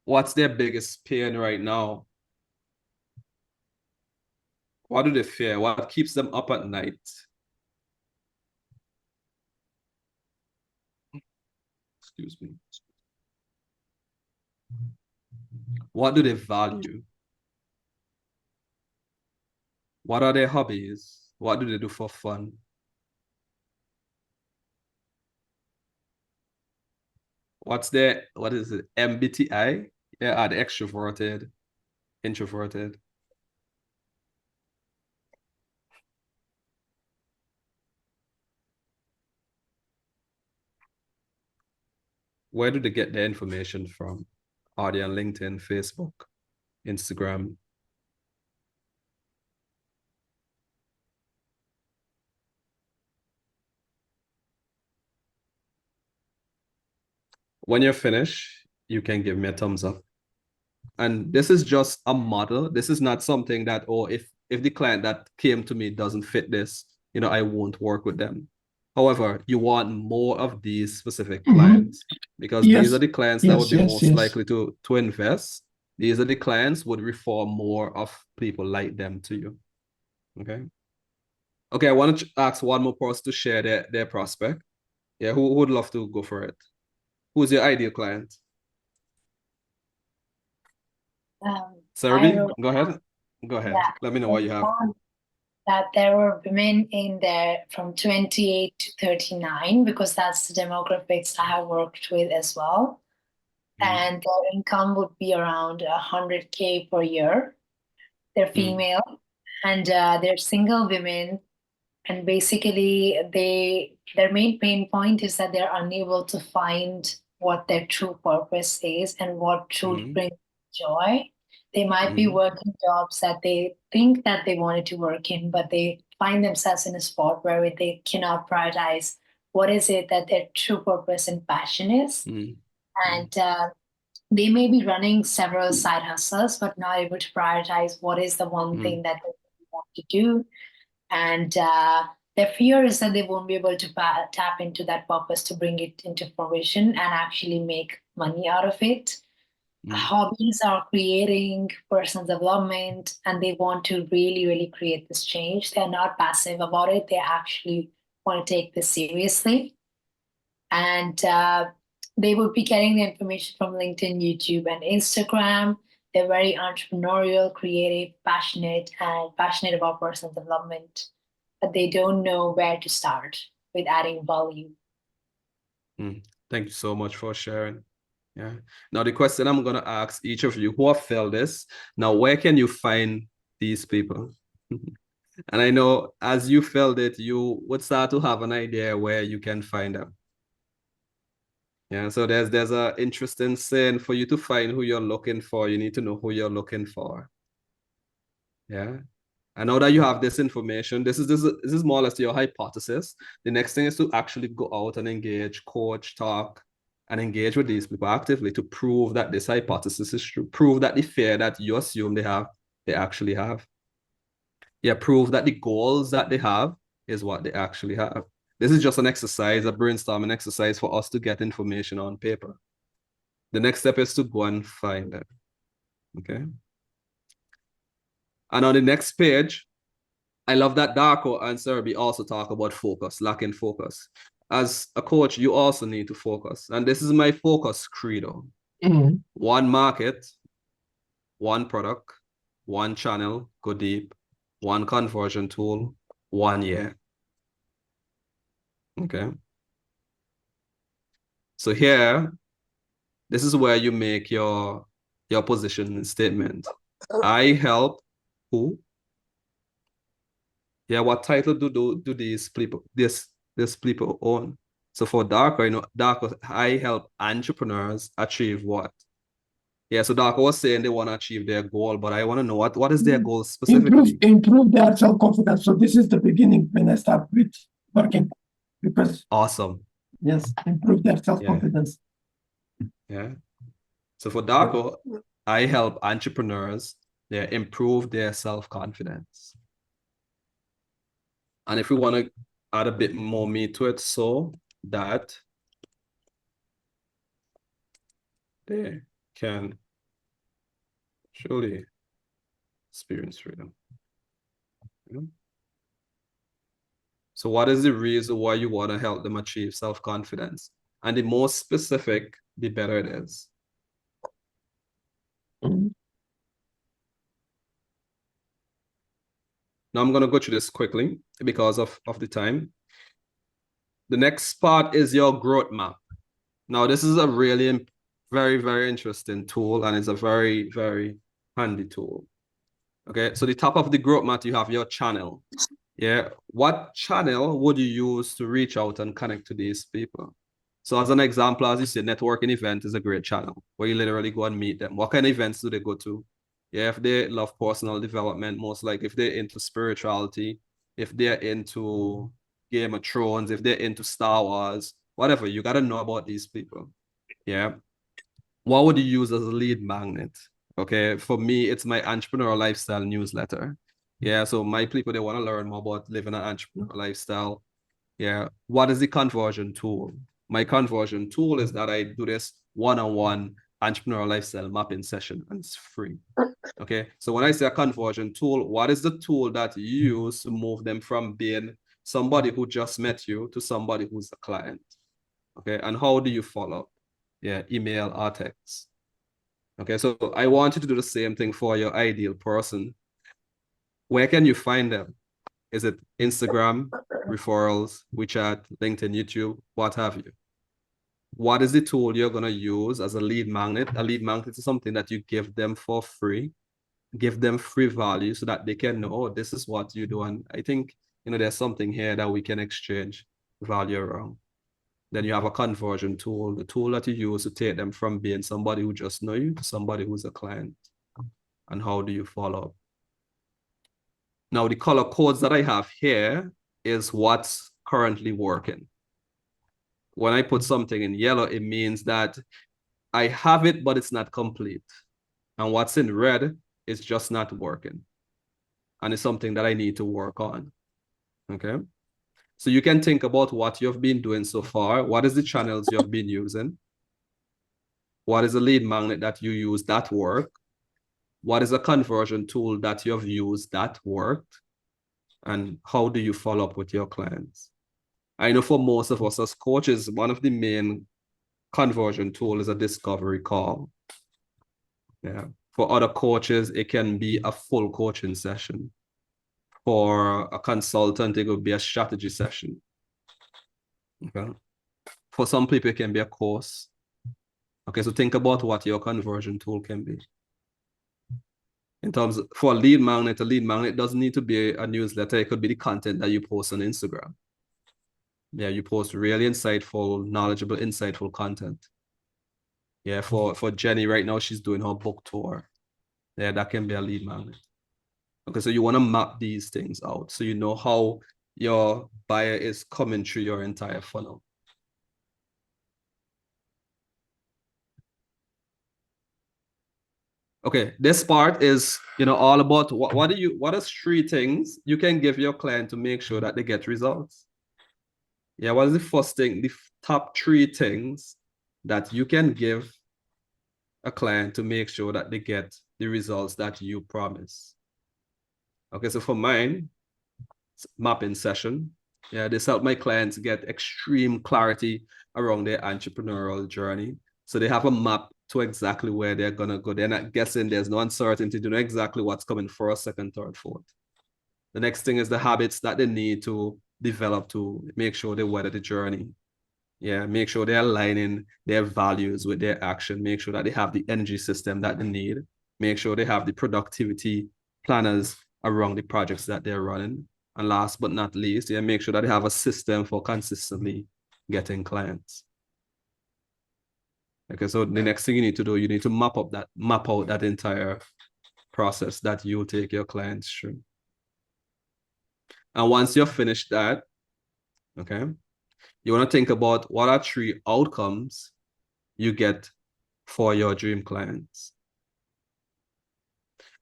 What's their biggest pain right now? What do they fear? What keeps them up at night? Excuse me. What do they value? What are their hobbies? What do they do for fun? What is it? MBTI? Yeah, are they extroverted, introverted? Where do they get their information from? Are they on LinkedIn, Facebook, Instagram? When you're finished, you can give me a thumbs up. And this is just a model. This is not something that, oh, if the client that came to me doesn't fit this, I won't work with them. However, you want more of these specific clients because these are the clients that would be most likely to invest. These are the clients would refer more of people like them to you. Okay. Okay, I want to ask one more person to share their prospect. Yeah, who would love to go for it? Who's your ideal client? Serbi, go ahead. Go ahead. Yeah. Let me know what you have. That there were women in there from 28 to 39, because that's the demographics I have worked with as well. And their income would be around 100K per year. They're female, and they're single women And basically, their main pain point is that they're unable to find what their true purpose is and what truly brings joy. They might be working jobs that they think that they wanted to work in, but they find themselves in a spot where they cannot prioritize what is it that their true purpose and passion is. And they may be running several side hustles, but not able to prioritize what is the one thing that they want to do. And their fear is that they won't be able to tap into that purpose to bring it into fruition and actually make money out of it. Hobbies are creating personal development, and they want to really, really create this change. They're not passive about it. They actually want to take this seriously. And they will be getting the information from LinkedIn, YouTube, and Instagram. They're very entrepreneurial, creative, passionate about personal development, but they don't know where to start with adding value. Thank you so much for sharing. Yeah. Now, the question I'm going to ask each of you who have felt this, now, where can you find these people? And I know as you felt it, you would start to have an idea where you can find them. Yeah, so there's an interesting saying, for you to find who you're looking for, you need to know who you're looking for. Yeah. And now that you have this information, this is more or less your hypothesis. The next thing is to actually go out and engage, coach, talk, and engage with these people actively to prove that this hypothesis is true. Prove that the fear that you assume they have, they actually have. Yeah, prove that the goals that they have is what they actually have. This is just an exercise, a brainstorming exercise for us to get information on paper. The next step is to go and find them. Okay. And on the next page, I love that Darko and Serbi also talk about focus, lacking focus. As a coach, you also need to focus. And this is my focus credo. One market, one product, one channel, go deep, one conversion tool, 1 year. Okay. So here, this is where you make your position statement. I help who? Yeah, what title do these people own? So for Darko, Darko, I help entrepreneurs achieve what? Yeah, so Darko was saying they want to achieve their goal, but I want to know what is their goal specifically? Improve their self-confidence. So this is the beginning when I start with working, because awesome. Yes, improve their self-confidence. Yeah. So for Darko, I help entrepreneurs improve their self-confidence. And if we want to add a bit more meat to it, so that they can surely experience freedom. Yeah. So what is the reason why you want to help them achieve self-confidence? And the more specific, the better it is. Now I'm going to go through this quickly because of the time. The next part is your growth map. Now, this is a really very, very interesting tool, and it's a very, very handy tool. Okay, so the top of the growth map, you have your channel. Yeah, what channel would you use to reach out and connect to these people? So as an example, as you said, networking event is a great channel where you literally go and meet them. What kind of events do they go to? Yeah, if they love personal development, most like if they're into spirituality, if they're into Game of Thrones, if they're into Star Wars, whatever, you got to know about these people. Yeah. What would you use as a lead magnet? Okay, for me, it's my entrepreneurial lifestyle newsletter. Yeah, so my people, they want to learn more about living an entrepreneurial lifestyle. Yeah, what is the conversion tool? My conversion tool is that I do this one-on-one entrepreneurial lifestyle mapping session, and it's free. Okay, so when I say a conversion tool, what is the tool that you use to move them from being somebody who just met you to somebody who's a client? Okay, and how do you follow up? Yeah, email or text. Okay, so I want you to do the same thing for your ideal person. Where can you find them? Is it Instagram, referrals, WeChat, LinkedIn, YouTube, what have you? What is the tool you're going to use as a lead magnet? A lead magnet is something that you give them for free, give them free value so that they can know, oh, this is what you do. And I think there's something here that we can exchange value around. Then you have a conversion tool, the tool that you use to take them from being somebody who just know you to somebody who's a client. And how do you follow up? Now, the color codes that I have here is what's currently working. When I put something in yellow, it means that I have it, but it's not complete. And what's in red is just not working. And it's something that I need to work on. Okay. So you can think about what you've been doing so far. What is the channels you've been using? What is the lead magnet that you use that work? What is a conversion tool that you've used that worked? And how do you follow up with your clients? I know for most of us as coaches, one of the main conversion tools is a discovery call. Yeah. For other coaches, it can be a full coaching session. For a consultant, it could be a strategy session. Okay. For some people, it can be a course. Okay, so think about what your conversion tool can be. In terms of, for a lead magnet doesn't need to be a newsletter. It could be the content that you post on Instagram. Yeah, you post really insightful, knowledgeable, insightful content. Yeah, for Jenny right now, she's doing her book tour. Yeah, that can be a lead magnet. Okay, so you want to map these things out so you know how your buyer is coming through your entire funnel. Okay, this part is, all about what are 3 things you can give your client to make sure that they get results? Yeah, what is the first thing, the top 3 things that you can give a client to make sure that they get the results that you promise? Okay, so for mine, mapping session. Yeah, this help my clients get extreme clarity around their entrepreneurial journey. So they have a map to exactly where they're gonna go. They're not guessing, there's no uncertainty, they know exactly what's coming first, second, third, fourth. The next thing is the habits that they need to develop to make sure they weather the journey. Yeah, make sure they're aligning their values with their action, make sure that they have the energy system that they need, make sure they have the productivity planners around the projects that they're running. And last but not least, yeah, make sure that they have a system for consistently getting clients. Okay, so the next thing you need to do, you need to map out that entire process that you take your clients through. And once you've finished that, okay, you want to think about what are 3 outcomes you get for your dream clients.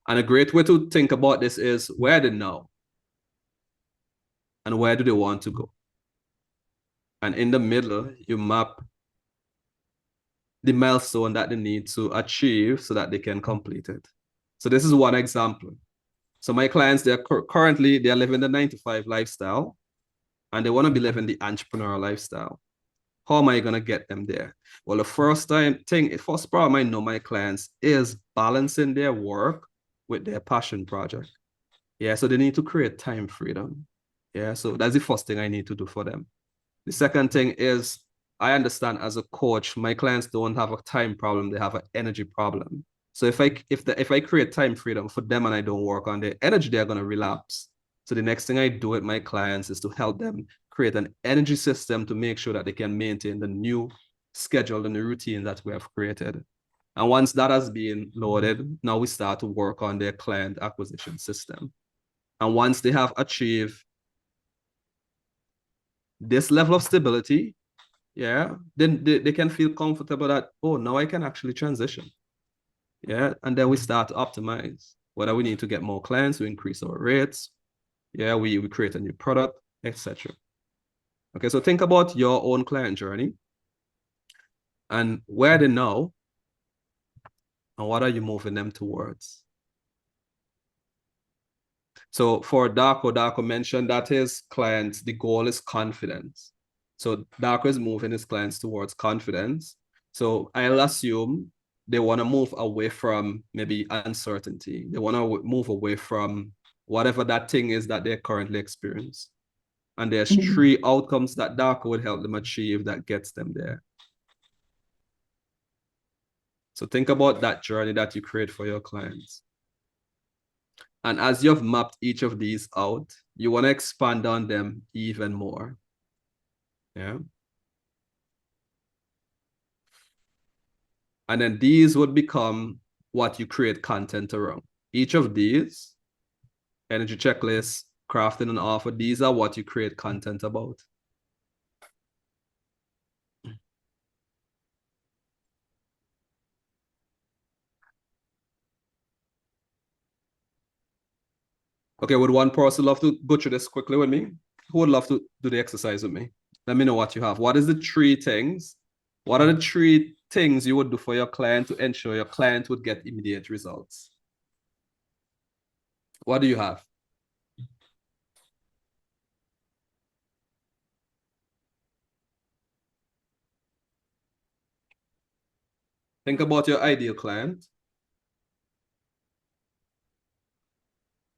And a great way to think about this is, where are they now? And where do they want to go? And in the middle, you map the milestone that they need to achieve so that they can complete it. So this is one example. So my clients, they're currently living the 9-to-5 lifestyle, and they want to be living the entrepreneurial lifestyle. How am I going to get them there? Well, the first problem I know my clients is balancing their work with their passion project. Yeah, so they need to create time freedom. Yeah, so that's the first thing I need to do for them. The second thing is, I understand as a coach, my clients don't have a time problem, they have an energy problem. So if I create time freedom for them and I don't work on their energy, they're going to relapse. So the next thing I do with my clients is to help them create an energy system to make sure that they can maintain the new schedule and the routine that we have created. And once that has been loaded, now we start to work on their client acquisition system. And once they have achieved this level of stability, yeah, then they can feel comfortable that, oh, now I can actually transition. Yeah, and then we start to optimize. Whether we need to get more clients, we increase our rates. Yeah, we create a new product, etc. Okay, so think about your own client journey and where they know and what are you moving them towards. So for Darko mentioned that his clients, the goal is confidence. So Darko is moving his clients towards confidence. So I'll assume they want to move away from maybe uncertainty. They want to move away from whatever that thing is that they currently experience. And there's 3 outcomes that Darko would help them achieve that gets them there. So think about that journey that you create for your clients. And as you've mapped each of these out, you want to expand on them even more. Yeah. And then these would become what you create content around. Each of these, energy checklist, crafting an offer, these are what you create content about. Okay, would one person love to go through this quickly with me? Who would love to do the exercise with me? Let me know what you have. What is the three things? What are the three things you would do for your client to ensure your client would get immediate results? What do you have? Think about your ideal client.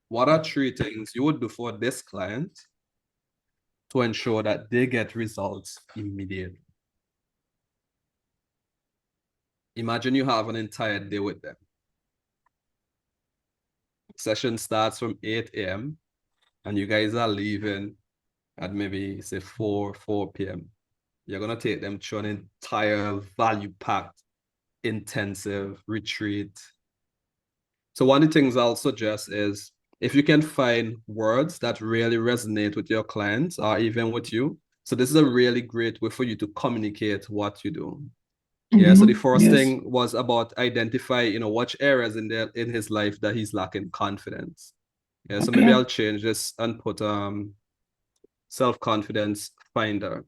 What are three things you would do for this client to ensure that they get results immediately? Imagine you have an entire day with them. Session starts from 8 a.m. and you guys are leaving at maybe say 4 p.m. You're gonna take them through an entire value-packed, intensive retreat. So one of the things I'll suggest is if you can find words that really resonate with your clients or even with you. So this is a really great way for you to communicate what you do. Yeah, so the first thing was about identify, which areas in his life that he's lacking confidence. Yeah, so maybe I'll change this and put self-confidence finder.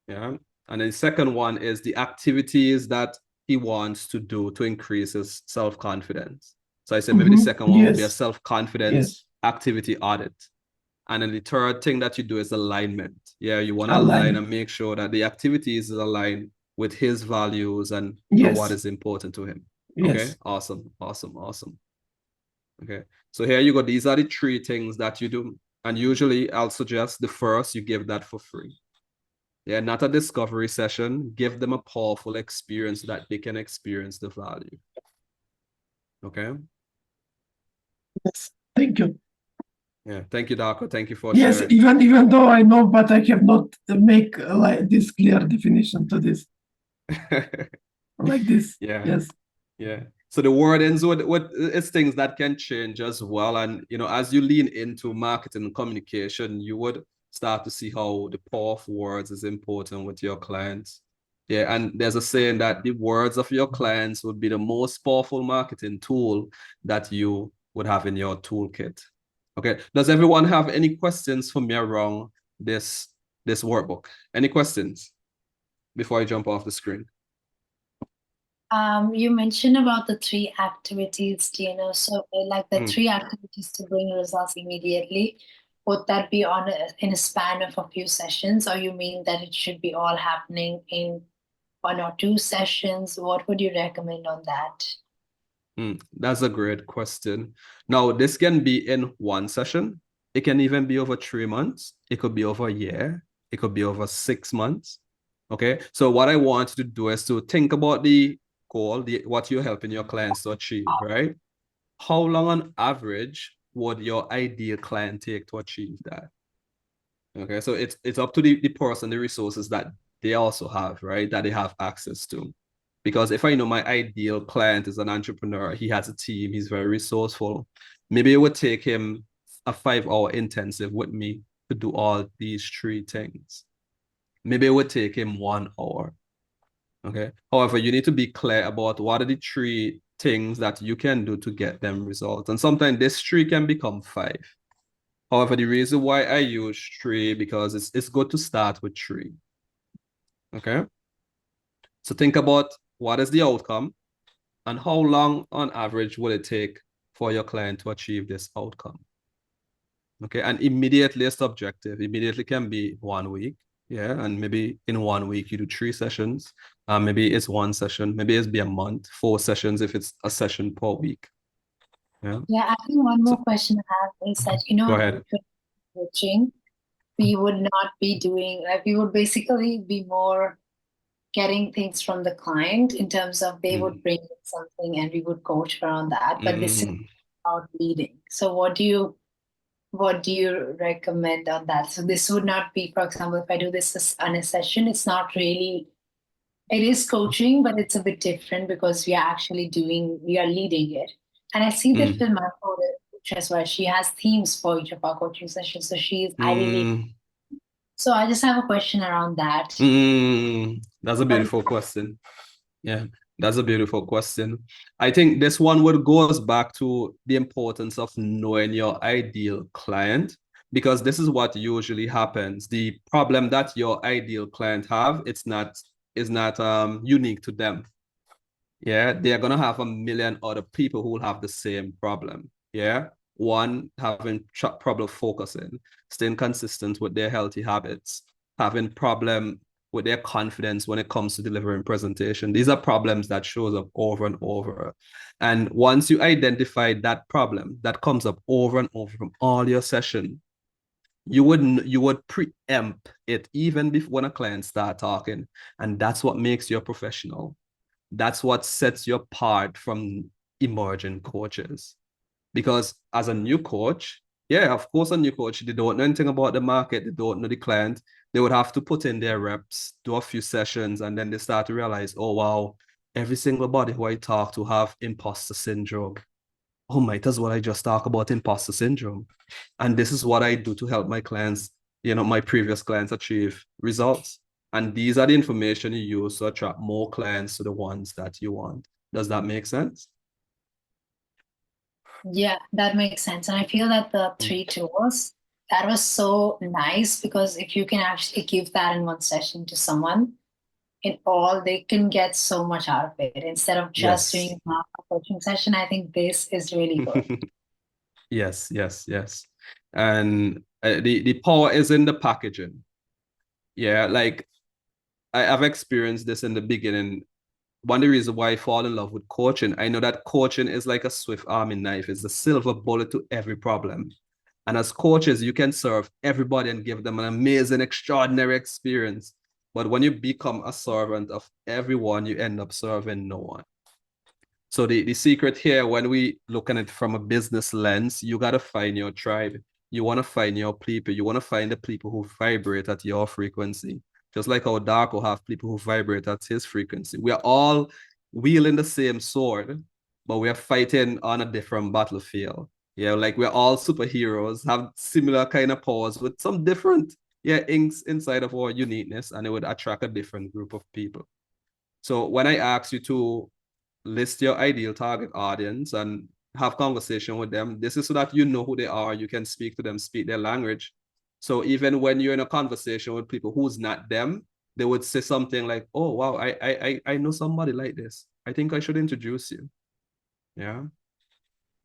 Yeah. And then the second one is the activities that he wants to do to increase his self-confidence. So I said maybe the second one would be a self-confidence activity audit. And then the third thing that you do is alignment. Yeah, you want to align and make sure that the activities is aligned with his values and what is important to him. Okay, awesome. Okay, so here you go. These are the three things that you do. And usually I'll suggest the first, you give that for free. Yeah, not a discovery session. Give them a powerful experience so that they can experience the value. Okay. Yes, thank you. Yeah, thank you, Darko. Thank you for sharing. Even though I know, but I have not make like this clear definition to this. Like this. Yeah. Yes. Yeah. So the wordings what it's things that can change as well. And as you lean into marketing and communication, you would start to see how the power of words is important with your clients. Yeah, and there's a saying that the words of your clients would be the most powerful marketing tool that you would have in your toolkit. Okay. Does everyone have any questions for me around this workbook? Any questions before I jump off the screen? You mentioned about the 3 activities, Deano. So like the 3 activities to bring results immediately, would that be in a span of a few sessions, or you mean that it should be all happening in 1 or 2 sessions? What would you recommend on that? That's a great question. Now, this can be in 1 session. It can even be over 3 months. It could be over a year. It could be over 6 months. Okay. So what I want you to do is to think about the goal, what you're helping your clients to achieve, right? How long on average would your ideal client take to achieve that? Okay. So it's up to the person, the resources that they also have, right? That they have access to. Because if I know my ideal client is an entrepreneur, he has a team, he's very resourceful, maybe it would take him a 5-hour intensive with me to do all these 3 things. Maybe it would take him 1 hour. Okay. However, you need to be clear about what are the 3 things that you can do to get them results. And sometimes this 3 can become 5. However, the reason why I use 3 because it's good to start with 3. Okay. So think about what is the outcome and how long on average will it take for your client to achieve this outcome. Okay, and immediately it's subjective. Immediately can be 1 week. Yeah, and maybe in 1 week you do 3 sessions. Maybe it's 1 session. Maybe it's be a month, 4 sessions if it's a session per week. Yeah. Yeah, I think one more question I have is that, Go ahead. coaching, we would not be doing, like, we would basically be more getting things from the client in terms of they would bring something and we would coach around that. But this is about leading. So what do you recommend on that? So this would not be, for example, if I do this on a session, it's not really, it is coaching, but it's a bit different because we are leading it. And I see that with my coach as well. She has themes for each of our coaching sessions. So she's ideally. So I just have a question around that. That's a beautiful question. Yeah, that's a beautiful question. I think this one would goes back to the importance of knowing your ideal client, because this is what usually happens. The problem that your ideal client have, is not unique to them. Yeah, they're gonna have a million other people who will have the same problem. Yeah, one having trouble focusing, staying consistent with their healthy habits, having problem with their confidence when it comes to delivering presentation. These are problems that shows up over and over. And once you identify that problem that comes up over and over from all your session, you would preempt it even before when a client start talking. And that's what makes you a professional. That's what sets you apart from emerging coaches. Because as a new coach, yeah, of course, a new coach, they don't know anything about the market, they don't know the client. They would have to put in their reps, do a few sessions, and then they start to realize, oh, wow, every single body who I talk to have imposter syndrome. Oh, might as well I just talk about imposter syndrome. And this is what I do to help my clients, my previous clients achieve results. And these are the information you use to attract more clients to the ones that you want. Does that make sense? Yeah, that makes sense. And I feel that the 3 tools, that was so nice, because if you can actually give that in one session to someone, they can get so much out of it instead of just doing a coaching session. I think this is really good. Yes. And the power is in the packaging. Yeah, like I've experienced this in the beginning. One of the reasons why I fall in love with coaching, I know that coaching is like a swift arming knife. It's the silver bullet to every problem. And as coaches, you can serve everybody and give them an amazing, extraordinary experience. But when you become a servant of everyone, you end up serving no one. So the secret here, when we look at it from a business lens, you got to find your tribe. You want to find your people. You want to find the people who vibrate at your frequency. Just like how Darko have people who vibrate at his frequency. We are all wielding the same sword, but we are fighting on a different battlefield. Yeah, like we're all superheroes, have similar kind of powers with some different inks inside of our uniqueness, and it would attract a different group of people. So when I ask you to list your ideal target audience and have conversation with them, this is so that you know who they are. You can speak to them, speak their language. So even when you're in a conversation with people who's not them, they would say something like, oh, wow, I know somebody like this. I think I should introduce you. Yeah.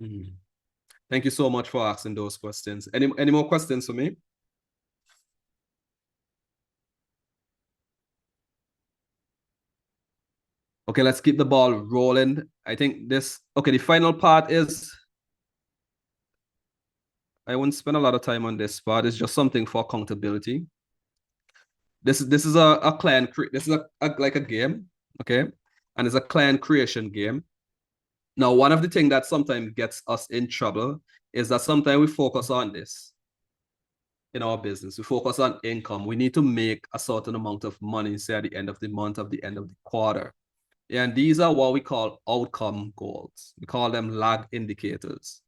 Mm-hmm. Thank you so much for asking those questions. Any more questions for me? Okay, let's keep the ball rolling. I think the final part is, I won't spend a lot of time on this part. It's just something for accountability. This is a client, this is like a game, okay? And it's a client creation game. Now, one of the things that sometimes gets us in trouble is that sometimes we focus on this in our business. We focus on income. We need to make a certain amount of money, say at the end of the month, at the end of the quarter. And these are what we call outcome goals. We call them lag indicators.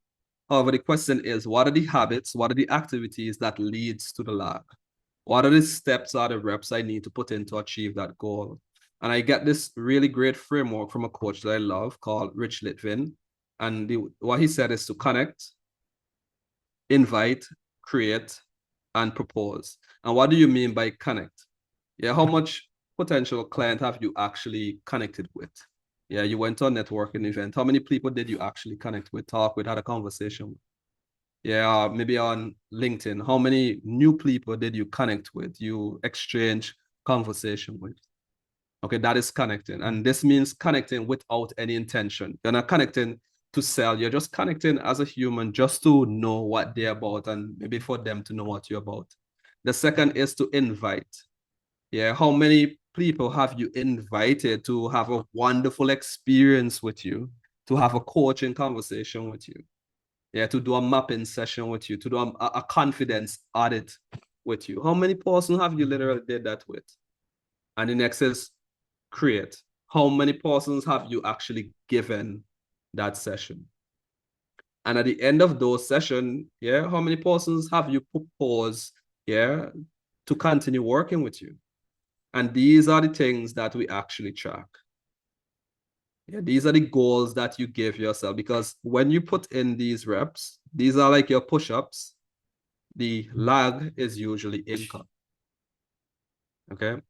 However, the question is, what are the habits, what are the activities that leads to the lag? What are the steps or the reps I need to put in to achieve that goal? And I get this really great framework from a coach that I love called Rich Litvin. And what he said is to connect, invite, create, and propose. And what do you mean by connect? Yeah, how much potential client have you actually connected with? Yeah, you went to a networking event. How many people did you actually connect with, talk with, had a conversation with? Yeah, maybe on LinkedIn. How many new people did you connect with? You exchange conversation with? Okay, that is connecting. And this means connecting without any intention. You're not connecting to sell. You're just connecting as a human just to know what they're about and maybe for them to know what you're about. The second is to invite. Yeah, how many people have you invited to have a wonderful experience with you, to have a coaching conversation with you? Yeah, to do a mapping session with you, to do a confidence audit with you. How many persons have you literally did that with? And the next is create. How many persons have you actually given that session? And at the end of those sessions, yeah, how many persons have you proposed, yeah, to continue working with you? And these are the things that we actually track. Yeah, these are the goals that you give yourself, because when you put in these reps, these are like your push-ups. The lag is usually income. Okay.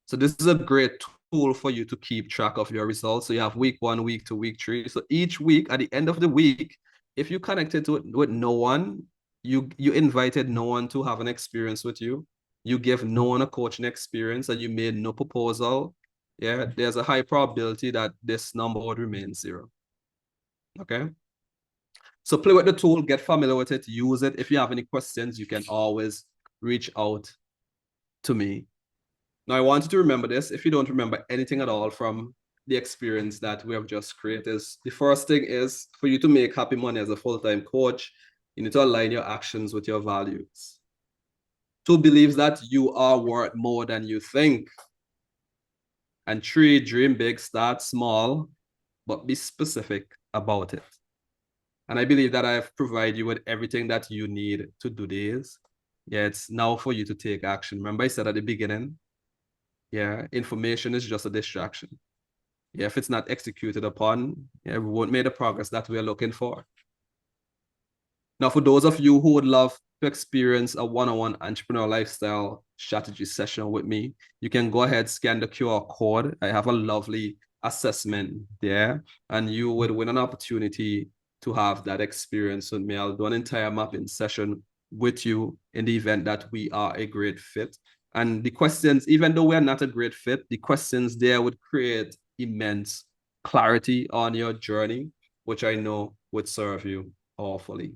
So this is a great tool for you to keep track of your results. So you have week 1, week 2, week 3. So each week, at the end of the week, if you connected to it with no one, you invited no one to have an experience with you, you give no one a coaching experience, and you made no proposal, yeah, there's a high probability that this number would remain 0. Okay. So play with the tool, get familiar with it, use it. If you have any questions, you can always reach out to me. Now, I want you to remember this. If you don't remember anything at all from the experience that we have just created, the first thing is for you to make happy money as a full-time coach, you need to align your actions with your values. 2, believes that you are worth more than you think. And 3, dream big, start small, but be specific about it. And I believe that I've provided you with everything that you need to do this. Yeah, it's now for you to take action. Remember I said at the beginning, yeah, information is just a distraction. Yeah, if it's not executed upon, yeah, we won't make the progress that we're looking for. Now, for those of you who would love to experience a one-on-one entrepreneur lifestyle strategy session with me, you can go ahead, scan the QR code. I have a lovely assessment there, and you would win an opportunity to have that experience with me. I'll do an entire mapping session with you in the event that we are a great fit. And the questions, even though we're not a great fit, the questions there would create immense clarity on your journey, which I know would serve you awfully.